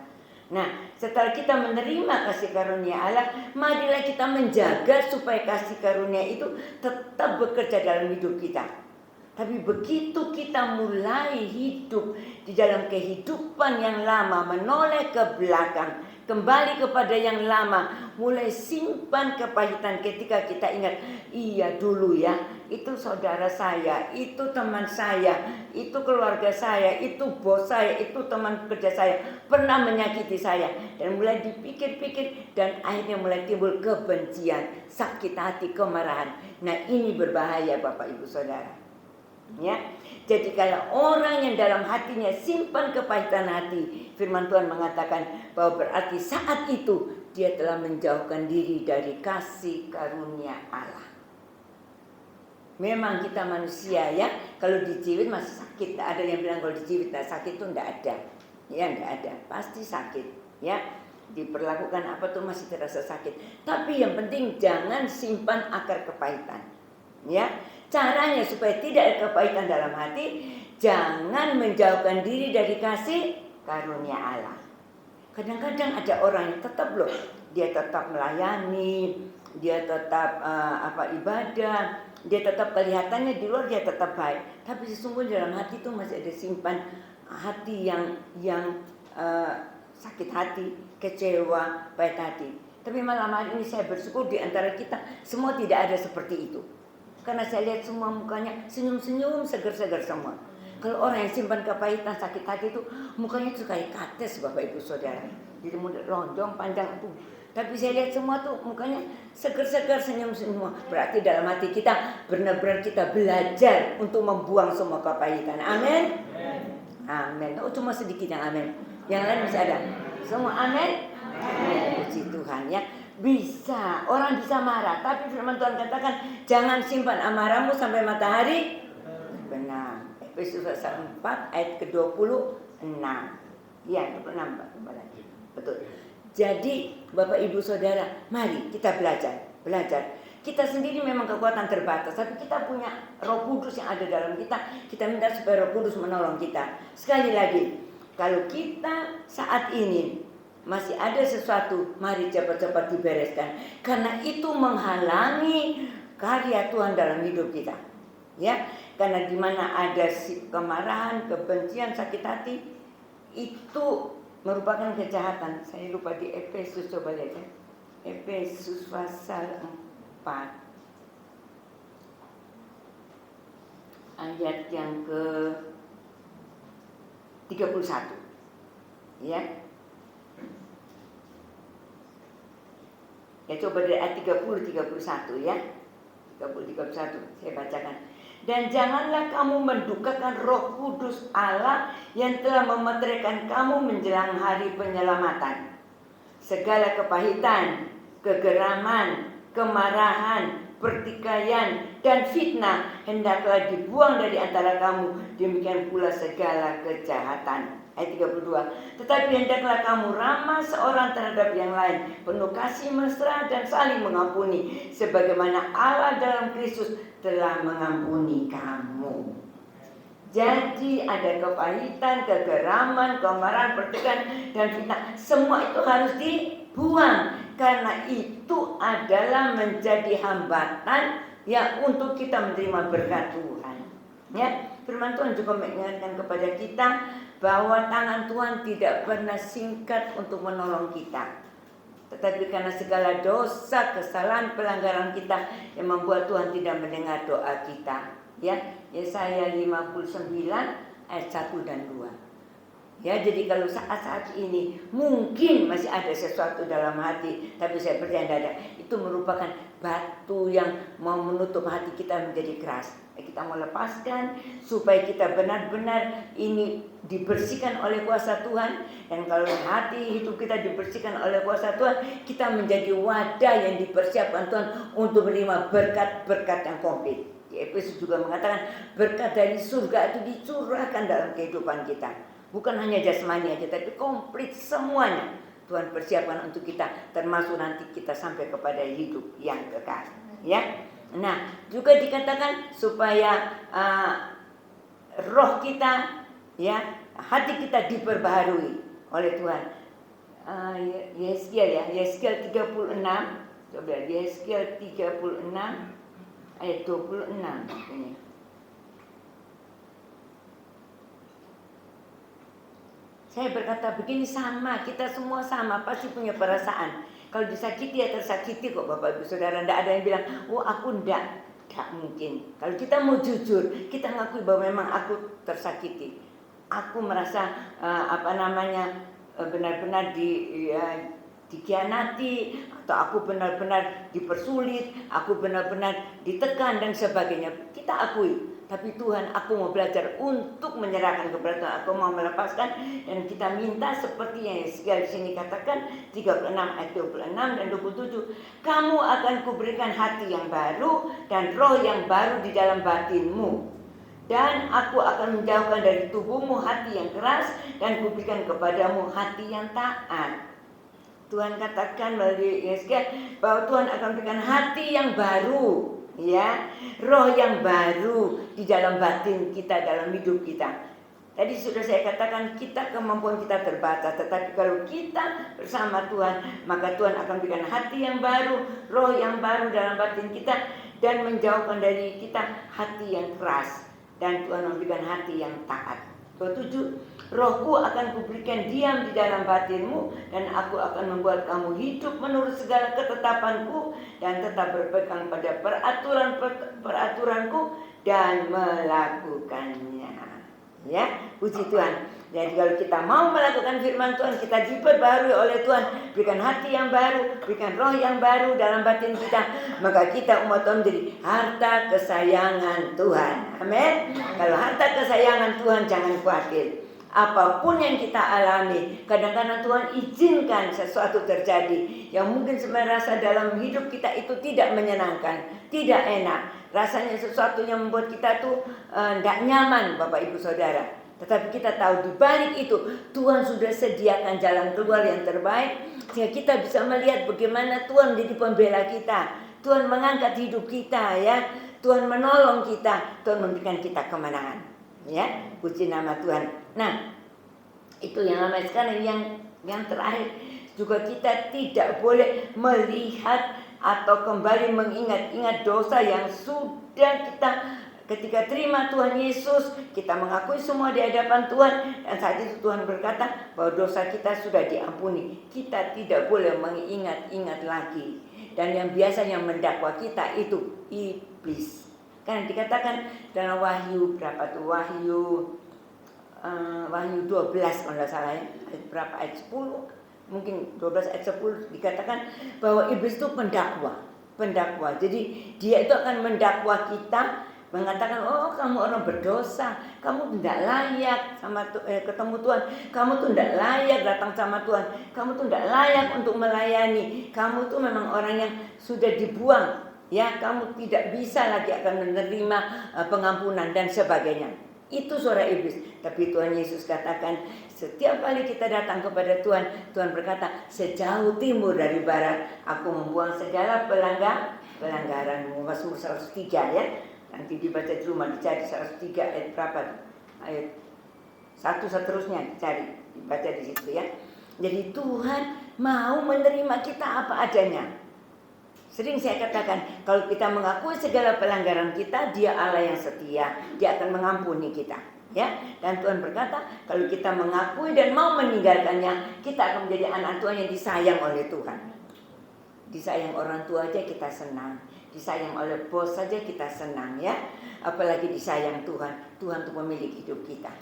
Nah, setelah kita menerima kasih karunia Allah, marilah kita menjaga supaya kasih karunia itu tetap bekerja dalam hidup kita. Tapi begitu kita mulai hidup di dalam kehidupan yang lama, menoleh ke belakang, kembali kepada yang lama, mulai simpan kepahitan ketika kita ingat, iya dulu ya, itu saudara saya, itu teman saya, itu keluarga saya, itu bos saya, itu teman kerja saya, pernah menyakiti saya. Dan mulai dipikir-pikir dan akhirnya mulai timbul kebencian, sakit hati, kemarahan. Nah ini berbahaya Bapak Ibu Saudara. Ya, jadi kalau orang yang dalam hatinya simpan kepahitan hati, firman Tuhan mengatakan bahwa berarti saat itu dia telah menjauhkan diri dari kasih karunia Allah. Memang kita manusia ya, kalau diciwit masih sakit. Ada yang bilang kalau diciwit tak sakit itu enggak ada. Ya enggak ada, pasti sakit. Ya, diperlakukan apa tuh masih terasa sakit. Tapi yang penting jangan simpan akar kepahitan. Ya, caranya supaya tidak ada kepahitan dalam hati, jangan menjauhkan diri dari kasih karunia Allah. Kadang-kadang ada orang yang tetap loh, dia tetap melayani, dia tetap ibadah, dia tetap kelihatannya di luar dia tetap baik, tapi sesungguhnya dalam hati itu masih ada simpan hati yang sakit hati, kecewa, pahit hati. Tapi malam hari ini saya bersyukur di antara kita semua tidak ada seperti itu. Karena saya lihat semua mukanya senyum-senyum, segar-segar semua. Kalau orang yang simpan kepahitan, sakit hati itu mukanya tuh kayak kates Bapak Ibu Saudara. Jadi muda lonjong, panjang tuh. Tapi saya lihat semua tuh mukanya segar-segar, senyum semua. Berarti dalam hati kita benar-benar kita belajar untuk membuang semua kepahitan. Amin. Amin. Oh cuma sedikit yang amin. Yang lain masih ada. Semua amin. Puji Tuhan ya. Bisa, orang bisa marah, tapi firman Tuhan katakan jangan simpan amarahmu sampai matahari. Benar. Efesus 4 ayat ke-26. Ya, 26. Betul. Jadi Bapak Ibu Saudara, mari kita belajar. Kita sendiri memang kekuatan terbatas, tapi kita punya Roh Kudus yang ada dalam kita. Kita minta supaya Roh Kudus menolong kita. Sekali lagi, kalau kita saat ini masih ada sesuatu, mari cepat-cepat dibereskan. Karena itu menghalangi karya Tuhan dalam hidup kita. Ya, karena di mana ada kemarahan, kebencian, sakit hati, itu merupakan kejahatan. Saya lupa di Efesus, coba lihat ya. Efesus pasal 4 ayat yang ke 31. Ya. Ya, coba dari ayat 30 31 ya. 30 31 saya bacakan. Dan janganlah kamu mendukakan Roh Kudus Allah yang telah memeteraikan kamu menjelang hari penyelamatan. Segala kepahitan, kegeraman, kemarahan, pertikaian, dan fitnah hendaklah dibuang dari antara kamu. Demikian pula segala kejahatan. Ayat 32. Tetapi hendaklah kamu ramah seorang terhadap yang lain, penuh kasih mesra dan saling mengampuni, sebagaimana Allah dalam Kristus telah mengampuni kamu. Jadi ada kepahitan, kegeraman, kemarahan, pertikaian, dan fitnah. Semua itu harus dibuang, karena itu adalah menjadi hambatan ya untuk kita menerima berkat Tuhan. Ya, firman Tuhan juga mengingatkan kepada kita bahwa tangan Tuhan tidak pernah singkat untuk menolong kita. Tetapi karena segala dosa, kesalahan, pelanggaran kita yang membuat Tuhan tidak mendengar doa kita. Ya, Yesaya 59 ayat 1 dan 2. Ya, jadi kalau saat-saat ini mungkin masih ada sesuatu dalam hati, tapi saya percaya tidak ada. Itu merupakan batu yang mau menutup hati kita menjadi keras. Kita mau lepaskan supaya kita benar-benar ini dibersihkan oleh kuasa Tuhan. Dan kalau hati hidup kita dibersihkan oleh kuasa Tuhan, kita menjadi wadah yang dipersiapkan Tuhan untuk menerima berkat-berkat yang komplit. Efesus juga mengatakan berkat dari surga itu dicurahkan dalam kehidupan kita. Bukan hanya jasmani aja, tapi komplit semuanya Tuhan persiapkan untuk kita, termasuk nanti kita sampai kepada hidup yang kekal. Ya. Nah, juga dikatakan supaya roh kita, ya, hati kita diperbaharui oleh Tuhan. Yesaya 36, coba Yesaya 36 ayat 26 ini. Saya berkata begini, sama, kita semua sama, pasti punya perasaan. Kalau disakiti ya tersakiti kok Bapak Ibu Saudara. Tidak ada yang bilang, oh aku enggak. Tidak mungkin. Kalau kita mau jujur, kita ngakui bahwa memang aku tersakiti. Aku merasa benar-benar dikhianati, atau aku benar-benar dipersulit, aku benar-benar ditekan dan sebagainya. Kita akui. Tapi Tuhan, aku mau belajar untuk menyerahkan kepada Tuhan. Aku mau melepaskan, dan kita minta seperti yang Yesaya di sini katakan 36 ayat 26 dan 27. Kamu akan kuberikan hati yang baru dan roh yang baru di dalam batinmu. Dan aku akan menjauhkan dari tubuhmu hati yang keras dan kuberikan kepadamu hati yang taat. Tuhan katakan melalui Yesaya bahwa Tuhan akan memberikan hati yang baru. Ya, roh yang baru di dalam batin kita, dalam hidup kita. Tadi sudah saya katakan kemampuan kita terbatas, tetapi kalau kita bersama Tuhan, maka Tuhan akan berikan hati yang baru, roh yang baru dalam batin kita, dan menjauhkan dari kita hati yang keras, dan Tuhan memberikan hati yang taat. 7. Rohku akan kuberikan diam di dalam batinmu, dan aku akan membuat kamu hidup menurut segala ketetapanku dan tetap berpegang pada peraturanku dan melakukannya. Ya, puji Tuhan. Jadi kalau kita mau melakukan firman Tuhan, kita diperbarui oleh Tuhan, berikan hati yang baru, berikan roh yang baru dalam batin kita, maka kita umat Tuhan menjadi harta kesayangan Tuhan. Amin. Kalau harta kesayangan Tuhan, jangan khawatir. Apapun yang kita alami, kadang-kadang Tuhan izinkan sesuatu terjadi yang mungkin sebenarnya rasa dalam hidup kita itu tidak menyenangkan, tidak enak. Rasanya sesuatu yang membuat kita tuh tidak nyaman, Bapak Ibu Saudara. Tetapi kita tahu di balik itu Tuhan sudah sediakan jalan keluar yang terbaik, sehingga kita bisa melihat bagaimana Tuhan menjadi pembela kita. Tuhan mengangkat hidup kita, ya. Tuhan menolong kita, Tuhan memberikan kita kemenangan. Ya, puji nama Tuhan. Nah, itu yang lama. Sekarang yang terakhir juga, kita tidak boleh melihat atau kembali mengingat-ingat dosa yang sudah kita ketika terima Tuhan Yesus, kita mengakui semua di hadapan Tuhan, dan saat itu Tuhan berkata bahwa dosa kita sudah diampuni. Kita tidak boleh mengingat-ingat lagi. Dan yang biasanya mendakwa kita itu iblis. Kan dikatakan dalam Wahyu berapa tuh? Wahyu 12 kalau nggak salah ya. Ayat berapa? Ayat 10. Mungkin 12 ayat 10 dikatakan bahwa iblis itu pendakwa. Jadi dia itu akan mendakwa kita, mengatakan, oh kamu orang berdosa, kamu tidak layak ketemu Tuhan, kamu tuh tidak layak datang sama Tuhan, kamu tuh tidak layak untuk melayani, kamu tuh memang orang yang sudah dibuang, ya kamu tidak bisa lagi akan menerima pengampunan dan sebagainya. Itu suara iblis. Tapi Tuhan Yesus katakan, setiap kali kita datang kepada Tuhan, Tuhan berkata, sejauh timur dari barat, aku membuang segala pelanggaranmu. Mazmur 103 ya. Nanti dibaca di rumah, dicari 103 ayat berapa? Ayat 1 seterusnya dicari, dibaca di situ ya. Jadi Tuhan mau menerima kita apa adanya. Sering saya katakan, kalau kita mengakui segala pelanggaran kita, Dia Allah yang setia, Dia akan mengampuni kita, ya. Dan Tuhan berkata, kalau kita mengakui dan mau meninggalkannya, kita akan menjadi anak Tuhan yang disayang oleh Tuhan. Disayang orang tua aja kita senang, disayang oleh bos saja kita senang, ya. Apalagi disayang Tuhan. Tuhan itu pemilik hidup kita,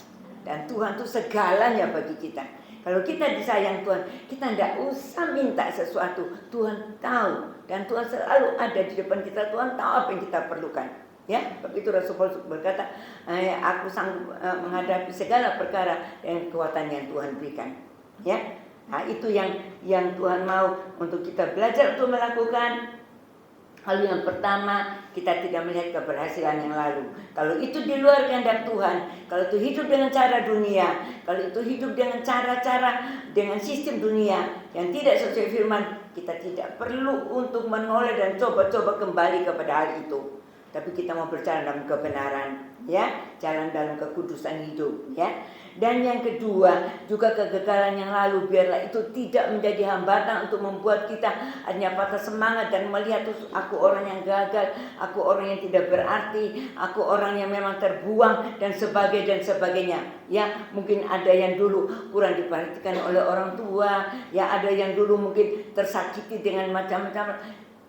dan Tuhan itu segalanya bagi kita. Kalau kita disayang Tuhan, kita tidak usah minta sesuatu. Tuhan tahu, dan Tuhan selalu ada di depan kita. Tuhan tahu apa yang kita perlukan. Ya, begitu Rasul Paulus berkata, aku sanggup menghadapi segala perkara dengan kekuatan yang Tuhan berikan. Ya, nah itu yang Tuhan mau untuk kita belajar untuk melakukan. Hal yang pertama, kita tidak melihat keberhasilan yang lalu. Kalau itu di luar kehendak Tuhan, kalau itu hidup dengan cara dunia, kalau itu hidup dengan cara-cara, dengan sistem dunia yang tidak sesuai firman, kita tidak perlu untuk menoleh dan coba-coba kembali kepada hal itu. Tapi kita mau berjalan dalam kebenaran, ya, jalan dalam kekudusan hidup, ya. Dan yang kedua, juga kegagalan yang lalu biarlah itu tidak menjadi hambatan untuk membuat kita hanya patah semangat dan melihat aku orang yang gagal, aku orang yang tidak berarti, aku orang yang memang terbuang dan sebagainya. Ya, mungkin ada yang dulu kurang diperhatikan oleh orang tua, ya ada yang dulu mungkin tersakiti dengan macam-macam.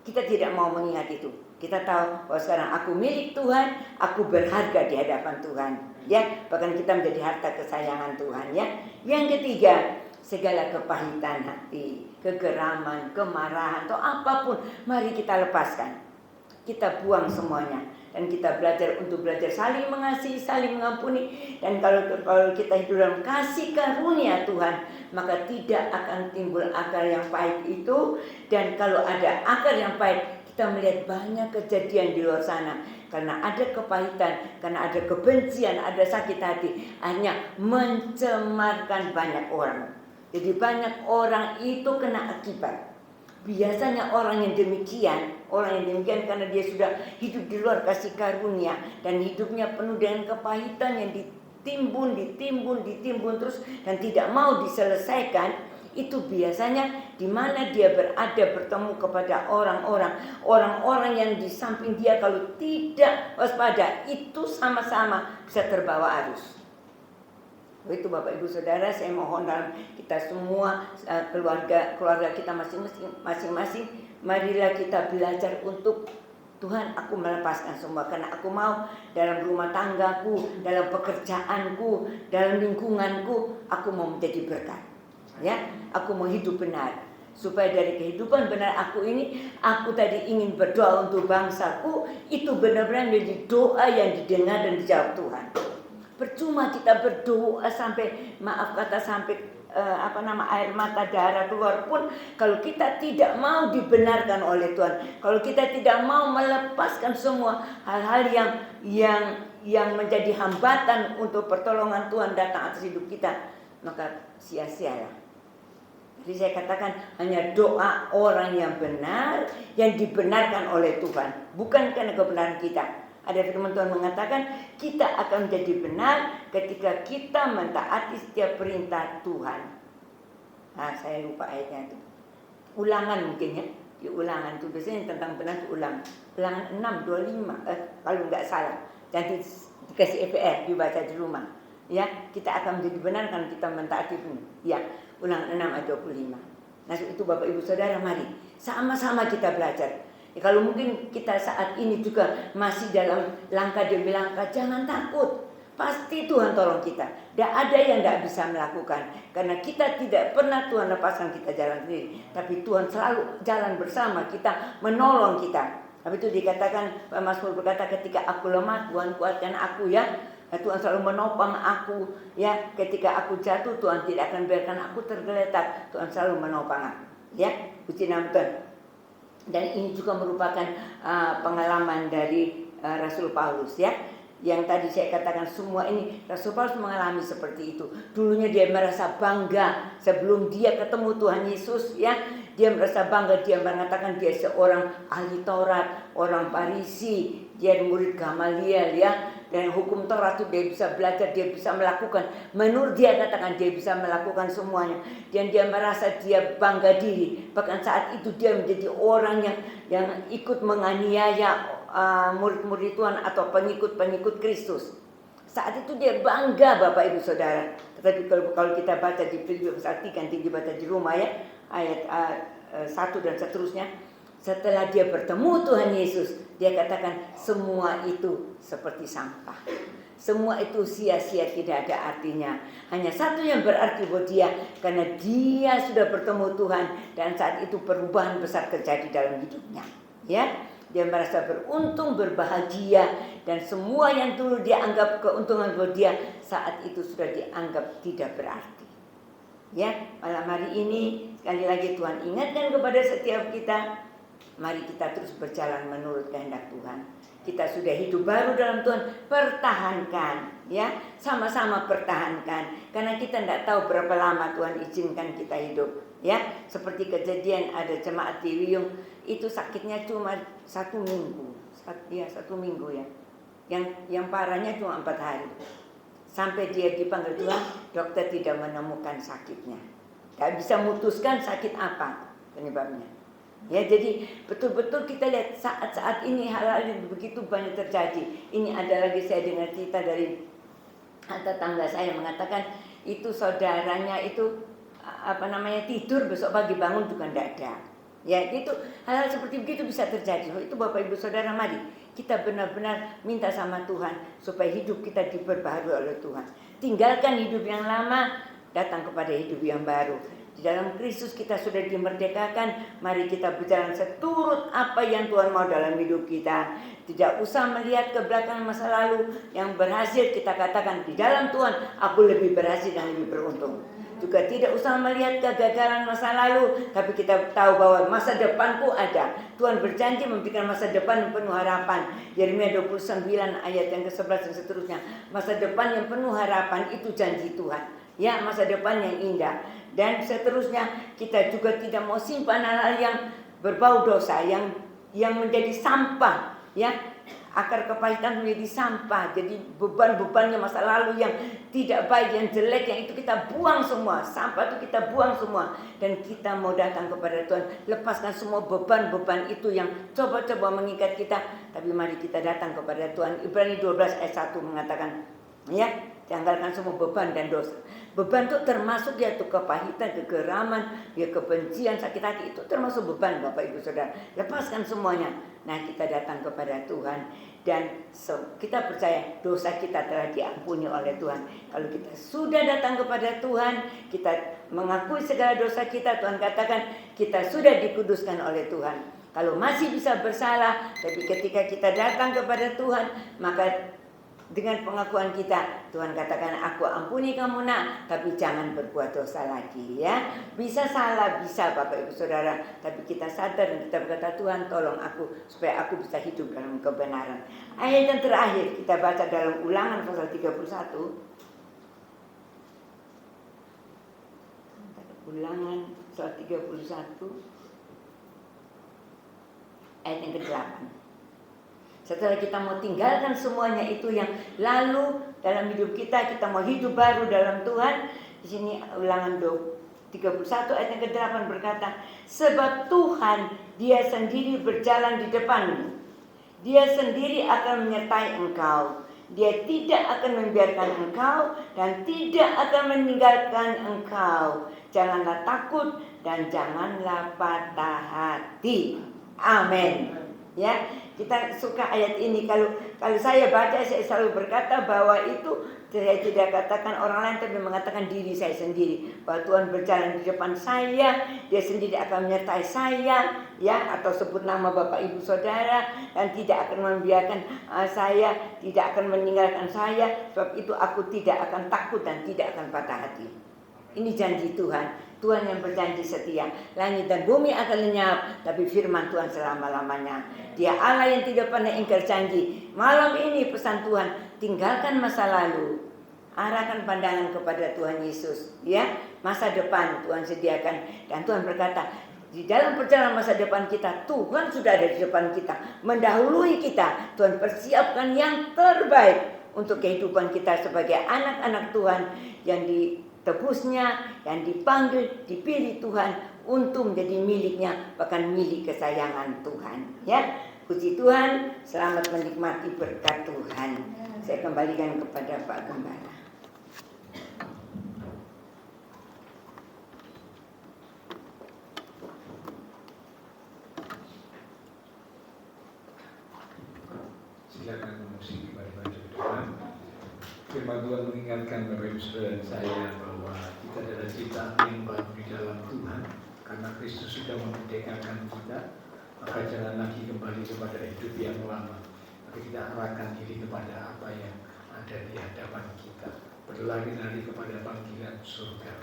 Kita tidak mau mengingat itu. Kita tahu bahwa sekarang aku milik Tuhan, aku berharga di hadapan Tuhan. Ya, bahkan kita menjadi harta kesayangan Tuhan. Ya, yang ketiga, segala kepahitan hati, kegeraman, kemarahan, atau apapun, mari kita lepaskan. Kita buang semuanya, dan kita belajar saling mengasihi, saling mengampuni. Dan kalau kita hidup dalam kasih karunia Tuhan, maka tidak akan timbul akar yang pahit itu. Dan kalau ada akar yang pahit, kita melihat banyak kejadian di luar sana. Karena ada kepahitan, karena ada kebencian, ada sakit hati, hanya mencemarkan banyak orang. Jadi banyak orang itu kena akibat. Biasanya orang yang demikian karena dia sudah hidup di luar kasih karunia, dan hidupnya penuh dengan kepahitan yang ditimbun terus dan tidak mau diselesaikan. Itu biasanya di mana dia berada bertemu kepada orang-orang yang di samping dia, kalau tidak waspada itu sama-sama bisa terbawa arus. Itu Bapak Ibu Saudara, saya mohon dalam kita semua keluarga kita masing-masing, marilah kita belajar untuk Tuhan, aku melepaskan semua karena aku mau dalam rumah tanggaku, dalam pekerjaanku, dalam lingkunganku, aku mau menjadi berkat. Ya, aku mau hidup benar, supaya dari kehidupan benar aku ini, aku tadi ingin berdoa untuk bangsaku, itu benar-benar menjadi doa yang didengar dan dijawab Tuhan. Percuma kita berdoa sampai air mata darah keluar pun, kalau kita tidak mau dibenarkan oleh Tuhan, kalau kita tidak mau melepaskan semua hal-hal yang menjadi hambatan untuk pertolongan Tuhan datang atas hidup kita, maka sia-sialah. Jadi saya katakan hanya doa orang yang benar, yang dibenarkan oleh Tuhan, bukan karena kebenaran kita. Ada firman Tuhan mengatakan kita akan menjadi benar ketika kita mentaati setiap perintah Tuhan. Nah, saya lupa ayatnya itu. Ulangan mungkin ya. Di Ulangan itu biasanya tentang benar itu Ulangan 6:25 kalau nggak salah. Nanti dikasih EPR dibaca di rumah. Ya, kita akan menjadi benar kan kita mentaati itu. Ya, Ulangan 6:25. Nah, itu Bapak Ibu Saudara, mari sama-sama kita belajar. Ya, kalau mungkin kita saat ini juga masih dalam langkah demi langkah, jangan takut. Pasti Tuhan tolong kita. Tidak ada yang tidak bisa melakukan. Karena kita tidak pernah Tuhan lepaskan kita jalan sendiri. Tapi Tuhan selalu jalan bersama kita, menolong kita. Tapi itu dikatakan, Pak Mazmur berkata, ketika aku lemah, Tuhan kuatkan aku ya. Tuhan selalu menopang aku ya. Ketika aku jatuh, Tuhan tidak akan biarkan aku tergeletak. Tuhan selalu menopang aku ya. Puji nama Tuhan. Dan ini juga merupakan pengalaman dari Rasul Paulus ya. Yang tadi saya katakan semua ini Rasul Paulus mengalami seperti itu. Dulunya dia merasa bangga sebelum dia ketemu Tuhan Yesus ya. Dia merasa bangga, dia mengatakan dia seorang ahli Taurat, orang Farisi, dia murid Gamaliel ya. Dan hukum Taurat itu dia bisa belajar, dia bisa melakukan. Menurut dia katakan dia bisa melakukan semuanya. Dan dia merasa dia bangga diri. Bahkan saat itu dia menjadi orang yang ikut menganiaya murid-murid Tuhan atau pengikut-pengikut Kristus. Saat itu dia bangga Bapak Ibu Saudara. Tetapi kalau kita baca di Filipi pasal 3, nanti dibaca di rumah ya, ayat 1 dan seterusnya. Setelah dia bertemu Tuhan Yesus, dia katakan semua itu seperti sampah. Semua itu sia-sia, tidak ada artinya. Hanya satu yang berarti buat dia, karena dia sudah bertemu Tuhan dan saat itu perubahan besar terjadi dalam hidupnya. Ya, dia merasa beruntung, berbahagia, dan semua yang dulu dia anggap keuntungan buat dia saat itu sudah dianggap tidak berarti. Ya, malam hari ini sekali lagi Tuhan ingatkan kepada setiap kita, mari kita terus berjalan menurut kehendak Tuhan. Kita sudah hidup baru dalam Tuhan, pertahankan ya, sama-sama pertahankan, karena kita tidak tahu berapa lama Tuhan izinkan kita hidup ya. Seperti kejadian ada jemaat di Wiyung, itu sakitnya cuma 1 minggu, 1 minggu ya. Yang parahnya cuma 4 hari. Sampai dia dipanggil Tuhan, dokter tidak menemukan sakitnya. Tidak bisa memutuskan sakit apa penyebabnya. Ya, jadi betul-betul kita lihat saat-saat ini hal-hal yang begitu banyak terjadi. Ini ada lagi saya dengar cerita dari tetangga saya mengatakan itu saudaranya itu tidur besok pagi bangun juga tidak ada. Ya, itu hal-hal seperti begitu bisa terjadi. Itu Bapak Ibu Saudara, mari kita benar-benar minta sama Tuhan supaya hidup kita diperbaharui oleh Tuhan. Tinggalkan hidup yang lama, datang kepada hidup yang baru. Di dalam Kristus kita sudah dimerdekakan. Mari kita berjalan seturut apa yang Tuhan mau dalam hidup kita. Tidak usah melihat ke belakang masa lalu. Yang berhasil kita katakan di dalam Tuhan aku lebih berhasil dan lebih beruntung. Juga tidak usah melihat kegagalan masa lalu, tapi kita tahu bahwa masa depanku ada. Tuhan berjanji memberikan masa depan yang penuh harapan. Yeremia 29 ayat yang ke-11 dan seterusnya. Masa depan yang penuh harapan itu janji Tuhan. Ya, masa depan yang indah. Dan seterusnya kita juga tidak mau simpan hal-hal yang berbau dosa, yang menjadi sampah, ya. Akar kepahitan menjadi sampah. Jadi beban-bebannya masa lalu yang tidak baik, yang jelek, yang itu kita buang semua. Sampah itu kita buang semua. Dan kita mau datang kepada Tuhan. Lepaskan semua beban-beban itu yang coba-coba mengikat kita. Tapi mari kita datang kepada Tuhan. Ibrani 12 ayat 1 mengatakan, ya, tinggalkan semua beban dan dosa. Beban itu termasuk yaitu kepahitan, kegeraman, ya kebencian, sakit hati, itu termasuk beban Bapak Ibu Saudara. Lepaskan semuanya. Nah, kita datang kepada Tuhan dan kita percaya dosa kita telah diampuni oleh Tuhan. Kalau kita sudah datang kepada Tuhan, kita mengakui segala dosa kita, Tuhan katakan kita sudah dikuduskan oleh Tuhan. Kalau masih bisa bersalah, tapi ketika kita datang kepada Tuhan, maka dengan pengakuan kita, Tuhan katakan aku ampuni kamu nak, tapi jangan berbuat dosa lagi ya. Bisa salah, bisa Bapak Ibu Saudara, tapi kita sadar dan kita berkata Tuhan tolong aku supaya aku bisa hidup dalam kebenaran. Ayat yang terakhir kita baca dalam Ulangan pasal 31. Ulangan pasal 31 ayat yang ke-8. Setelah kita mau tinggalkan semuanya itu yang lalu dalam hidup kita, kita mau hidup baru dalam Tuhan. Di sini Ulangan 31 ayat yang ke-8 berkata, sebab Tuhan dia sendiri berjalan di depanmu. Dia sendiri akan menyertai engkau. Dia tidak akan membiarkan engkau dan tidak akan meninggalkan engkau. Janganlah takut dan janganlah patah hati. Amin. Ya, kita suka ayat ini. Kalau saya baca, saya selalu berkata bahwa itu saya tidak katakan orang lain, tapi mengatakan diri saya sendiri. Bahwa Tuhan berjalan di depan saya, Dia sendiri akan menyertai saya, ya, atau sebut nama Bapak Ibu Saudara, dan tidak akan membiarkan saya, tidak akan meninggalkan saya. Sebab itu aku tidak akan takut dan tidak akan patah hati. Ini janji Tuhan. Tuhan yang berjanji setia. Langit dan bumi akan lenyap, tapi firman Tuhan selama-lamanya. Dia Allah yang tidak pernah ingkar janji. Malam ini pesan Tuhan, tinggalkan masa lalu, arahkan pandangan kepada Tuhan Yesus. Ya, masa depan Tuhan sediakan. Dan Tuhan berkata, di dalam perjalanan masa depan kita, Tuhan sudah ada di depan kita, mendahului kita. Tuhan persiapkan yang terbaik untuk kehidupan kita sebagai anak-anak Tuhan yang ditebusnya, yang dipanggil, dipilih Tuhan untuk menjadi miliknya, bahkan milik kesayangan Tuhan. Ya, puji Tuhan, selamat menikmati berkat Tuhan. Saya kembalikan kepada Pak Gembala. Silakan mengusik kepada Tuhan. Firman Tuhan mengingatkan Bapak Ibu Saudara saya bahwa kita adalah ciptaan yang baru di dalam Tuhan. Karena Kristus sudah memerdekakan kita, maka jangan lagi kembali kepada hidup yang lama, tapi kita arahkan diri kepada apa yang ada di hadapan kita, berlari-lari kepada panggilan surga.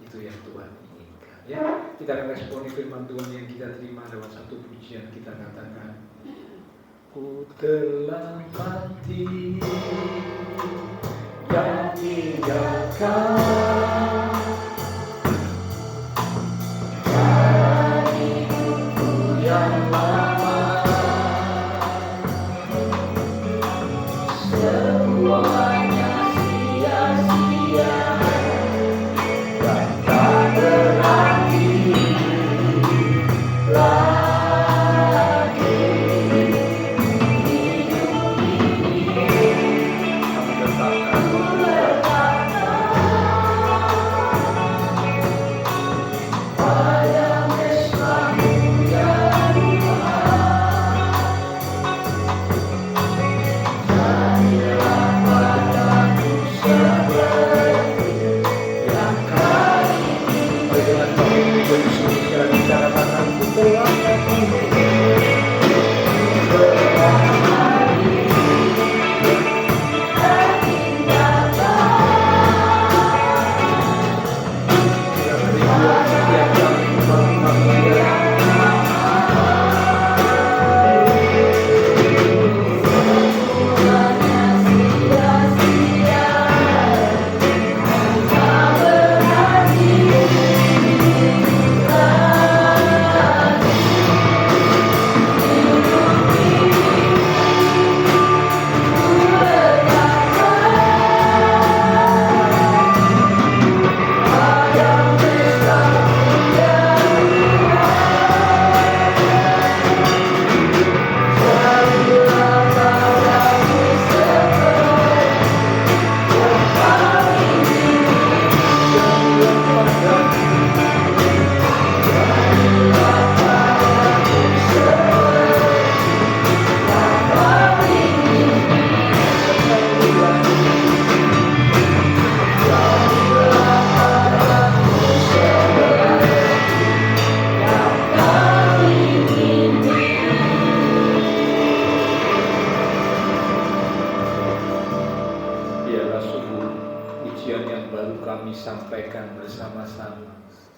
Itu yang Tuhan inginkan. Ya, kita akan responi firman Tuhan yang kita terima lewat satu pujian. Kita katakan, ku telah mati dan tinggalkan dari hidupku yang lama, semuanya sia-sia dan tak berarti lagi.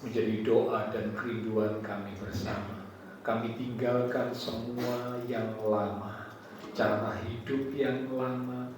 Menjadi doa dan kerinduan kami bersama. Kami tinggalkan semua yang lama, cara hidup yang lama,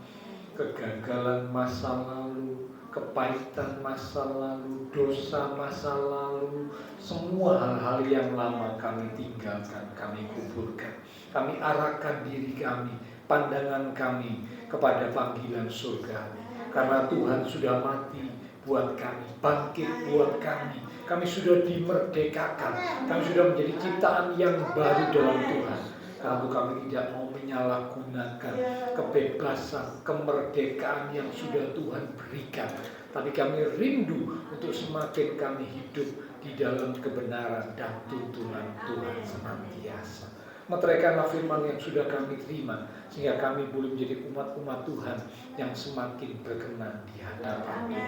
kegagalan masa lalu, kepahitan masa lalu, dosa masa lalu, semua hal-hal yang lama kami tinggalkan, kami kuburkan. Kami arahkan diri kami, pandangan kami kepada panggilan surga. Karena Tuhan sudah mati buat kami, bangkit buat kami. Kami sudah dimerdekakan, kami sudah menjadi ciptaan yang baru dalam Tuhan. Karena kami tidak mau menyalahgunakan kebebasan, kemerdekaan yang sudah Tuhan berikan. Tapi kami rindu untuk semakin kami hidup di dalam kebenaran dan tuntunan Tuhan senantiasa. Meteraikanlah firman yang sudah kami terima, sehingga kami boleh menjadi umat-umat Tuhan yang semakin berkenan di hadapan-Mu.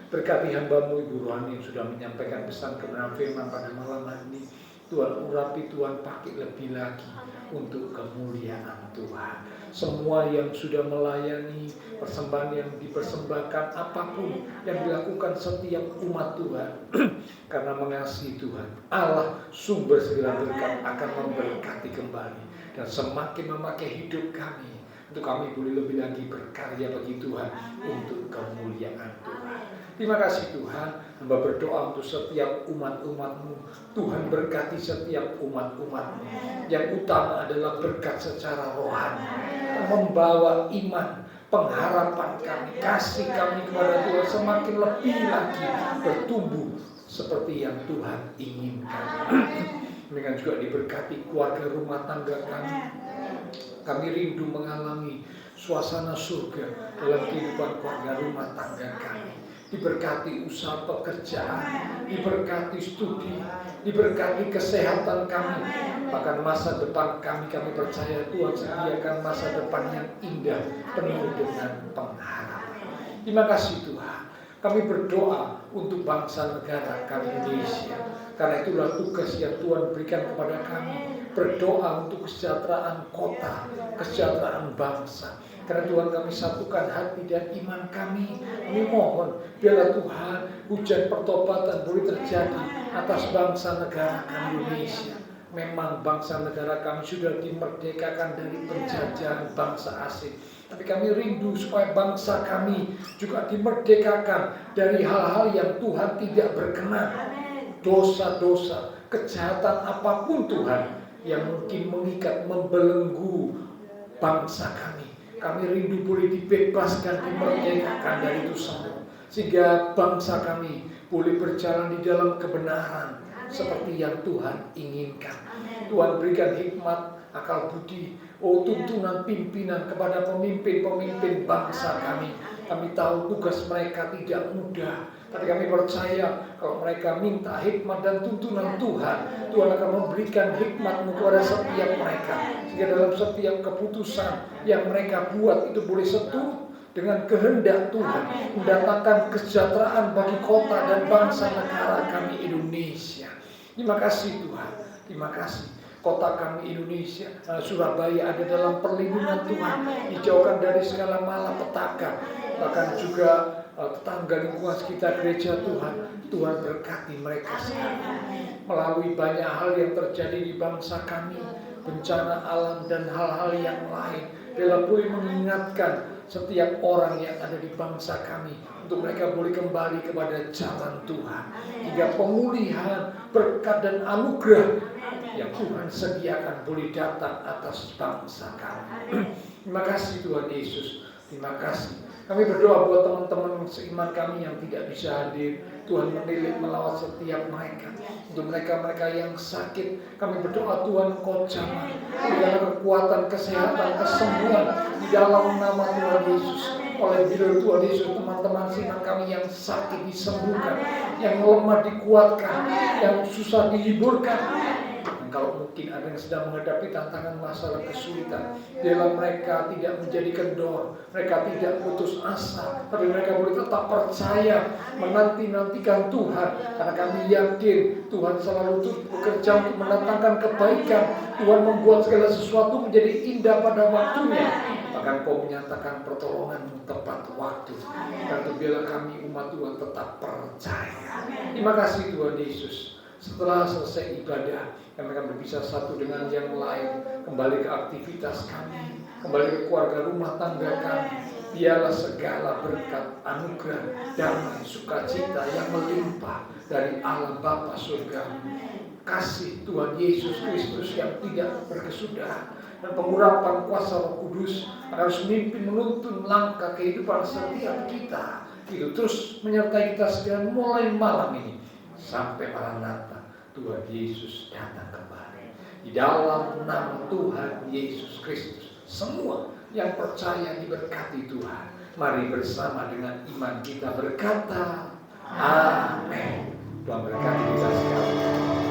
Berkati hamba-Mu Ibu Rohani yang sudah menyampaikan pesan kebenaran firman pada malam hari ini. Tuhan urapi, Tuhan pakai lebih lagi untuk kemuliaan Tuhan. Semua yang sudah melayani persembahan yang dipersembahkan, apapun yang dilakukan setiap umat Tuhan, karena mengasihi Tuhan, Allah sumber segala berkat akan memberkati kembali dan semakin memakai hidup kami untuk kami boleh lebih lagi berkarya bagi Tuhan untuk kemuliaan Tuhan. Terima kasih Tuhan, hamba berdoa untuk setiap umat-umat-Mu. Tuhan berkati setiap umat-umat-Mu. Yang utama adalah berkat secara rohani, membawa iman, pengharapan kami, kasih kami kepada Tuhan semakin lebih lagi bertumbuh seperti yang Tuhan inginkan. Dengan juga diberkati keluarga rumah tangga kami. Kami rindu mengalami suasana surga dalam kehidupan keluarga rumah tangga kami. Diberkati usaha pekerjaan, diberkati studi, diberkati kesehatan kami. Bahkan masa depan kami percaya Tuhan sediakan masa depan yang indah, penuh dengan pengharapan. Terima kasih Tuhan. Kami berdoa untuk bangsa negara kami Indonesia. Karena itulah tugas yang Tuhan berikan kepada kami. Berdoa untuk kesejahteraan kota, kesejahteraan bangsa. Karena Tuhan kami satukan hati dan iman kami. Kami mohon biarlah Tuhan hujan pertobatan boleh terjadi atas bangsa negara kami Indonesia. Memang bangsa negara kami sudah dimerdekakan dari penjajahan bangsa asing. Tapi kami rindu supaya bangsa kami juga dimerdekakan dari hal-hal yang Tuhan tidak berkenan. Dosa-dosa, kejahatan apapun Tuhan yang mungkin mengikat, membelenggu bangsa kami. Kami rindu boleh dibebaskan, dimerdekakan dari itu semua. Sehingga bangsa kami boleh berjalan di dalam kebenaran seperti yang Tuhan inginkan. Tuhan berikan hikmat, akal budi, tuntunan pimpinan kepada pemimpin-pemimpin bangsa kami. Kami tahu tugas mereka tidak mudah, tapi kami percaya kalau mereka minta hikmat dan tuntunan Tuhan, Tuhan akan memberikan hikmat kepada setiap mereka. Sehingga dalam setiap keputusan yang mereka buat itu boleh seturut dengan kehendak Tuhan, mendatangkan kesejahteraan bagi kota dan bangsa negara kami Indonesia. Terima kasih Tuhan, terima kasih. Kota kami Indonesia, Surabaya ada dalam perlindungan Tuhan, dijauhkan dari segala malapetaka. Bahkan juga tetangga lingkungan sekitar gereja Tuhan berkati mereka sekalian. Melalui banyak hal yang terjadi di bangsa kami, bencana alam dan hal-hal yang lain, Bella boleh mengingatkan setiap orang yang ada di bangsa kami untuk mereka boleh kembali kepada jalan Tuhan. Hingga pemulihan, berkat dan anugerah yang Tuhan sediakan boleh datang atas bangsa kami. Terima kasih Tuhan Yesus, terima kasih. Kami berdoa buat teman-teman seiman kami yang tidak bisa hadir. Tuhan menilik melawat setiap mereka. Untuk mereka-mereka yang sakit, kami berdoa Tuhan Engkau jamah. Berikanlah kekuatan, kesehatan, kesembuhan di dalam nama Tuhan Yesus. Oleh bilir Tuhan Yesus, teman-teman seiman kami yang sakit disembuhkan, yang lemah dikuatkan, yang susah dihiburkan. Kalau mungkin ada yang sedang menghadapi tantangan masalah kesulitan, dalam mereka tidak menjadi kendor, mereka tidak putus asa, tapi mereka boleh tetap percaya, menanti-nantikan Tuhan, karena kami yakin Tuhan selalu terus bekerja untuk mendatangkan kebaikan. Tuhan membuat segala sesuatu menjadi indah pada waktunya. Bahkan Kau menyatakan pertolongan-Mu tepat waktu. Karena itu biarlah kami umat Tuhan tetap percaya. Terima kasih Tuhan Yesus. Setelah selesai ibadah, kami akan berpisah satu dengan yang lain, kembali ke aktivitas kami, kembali ke keluarga rumah tangga kami. Biarlah segala berkat, anugerah, damai, sukacita yang melimpah dari Allah Bapa surga, kasih Tuhan Yesus Kristus yang tidak berkesudahan, dan pengurapan kuasa Roh Kudus harus memimpin menuntun langkah kehidupan setiap kita. Itu terus menyertai kita sekalian mulai malam ini sampai Maranatha Tuhan Yesus datang kembali. Di dalam nama Tuhan Yesus Kristus, semua yang percaya diberkati Tuhan. Mari bersama dengan iman kita berkata, Amin. Tuhan berkati kita sekalian.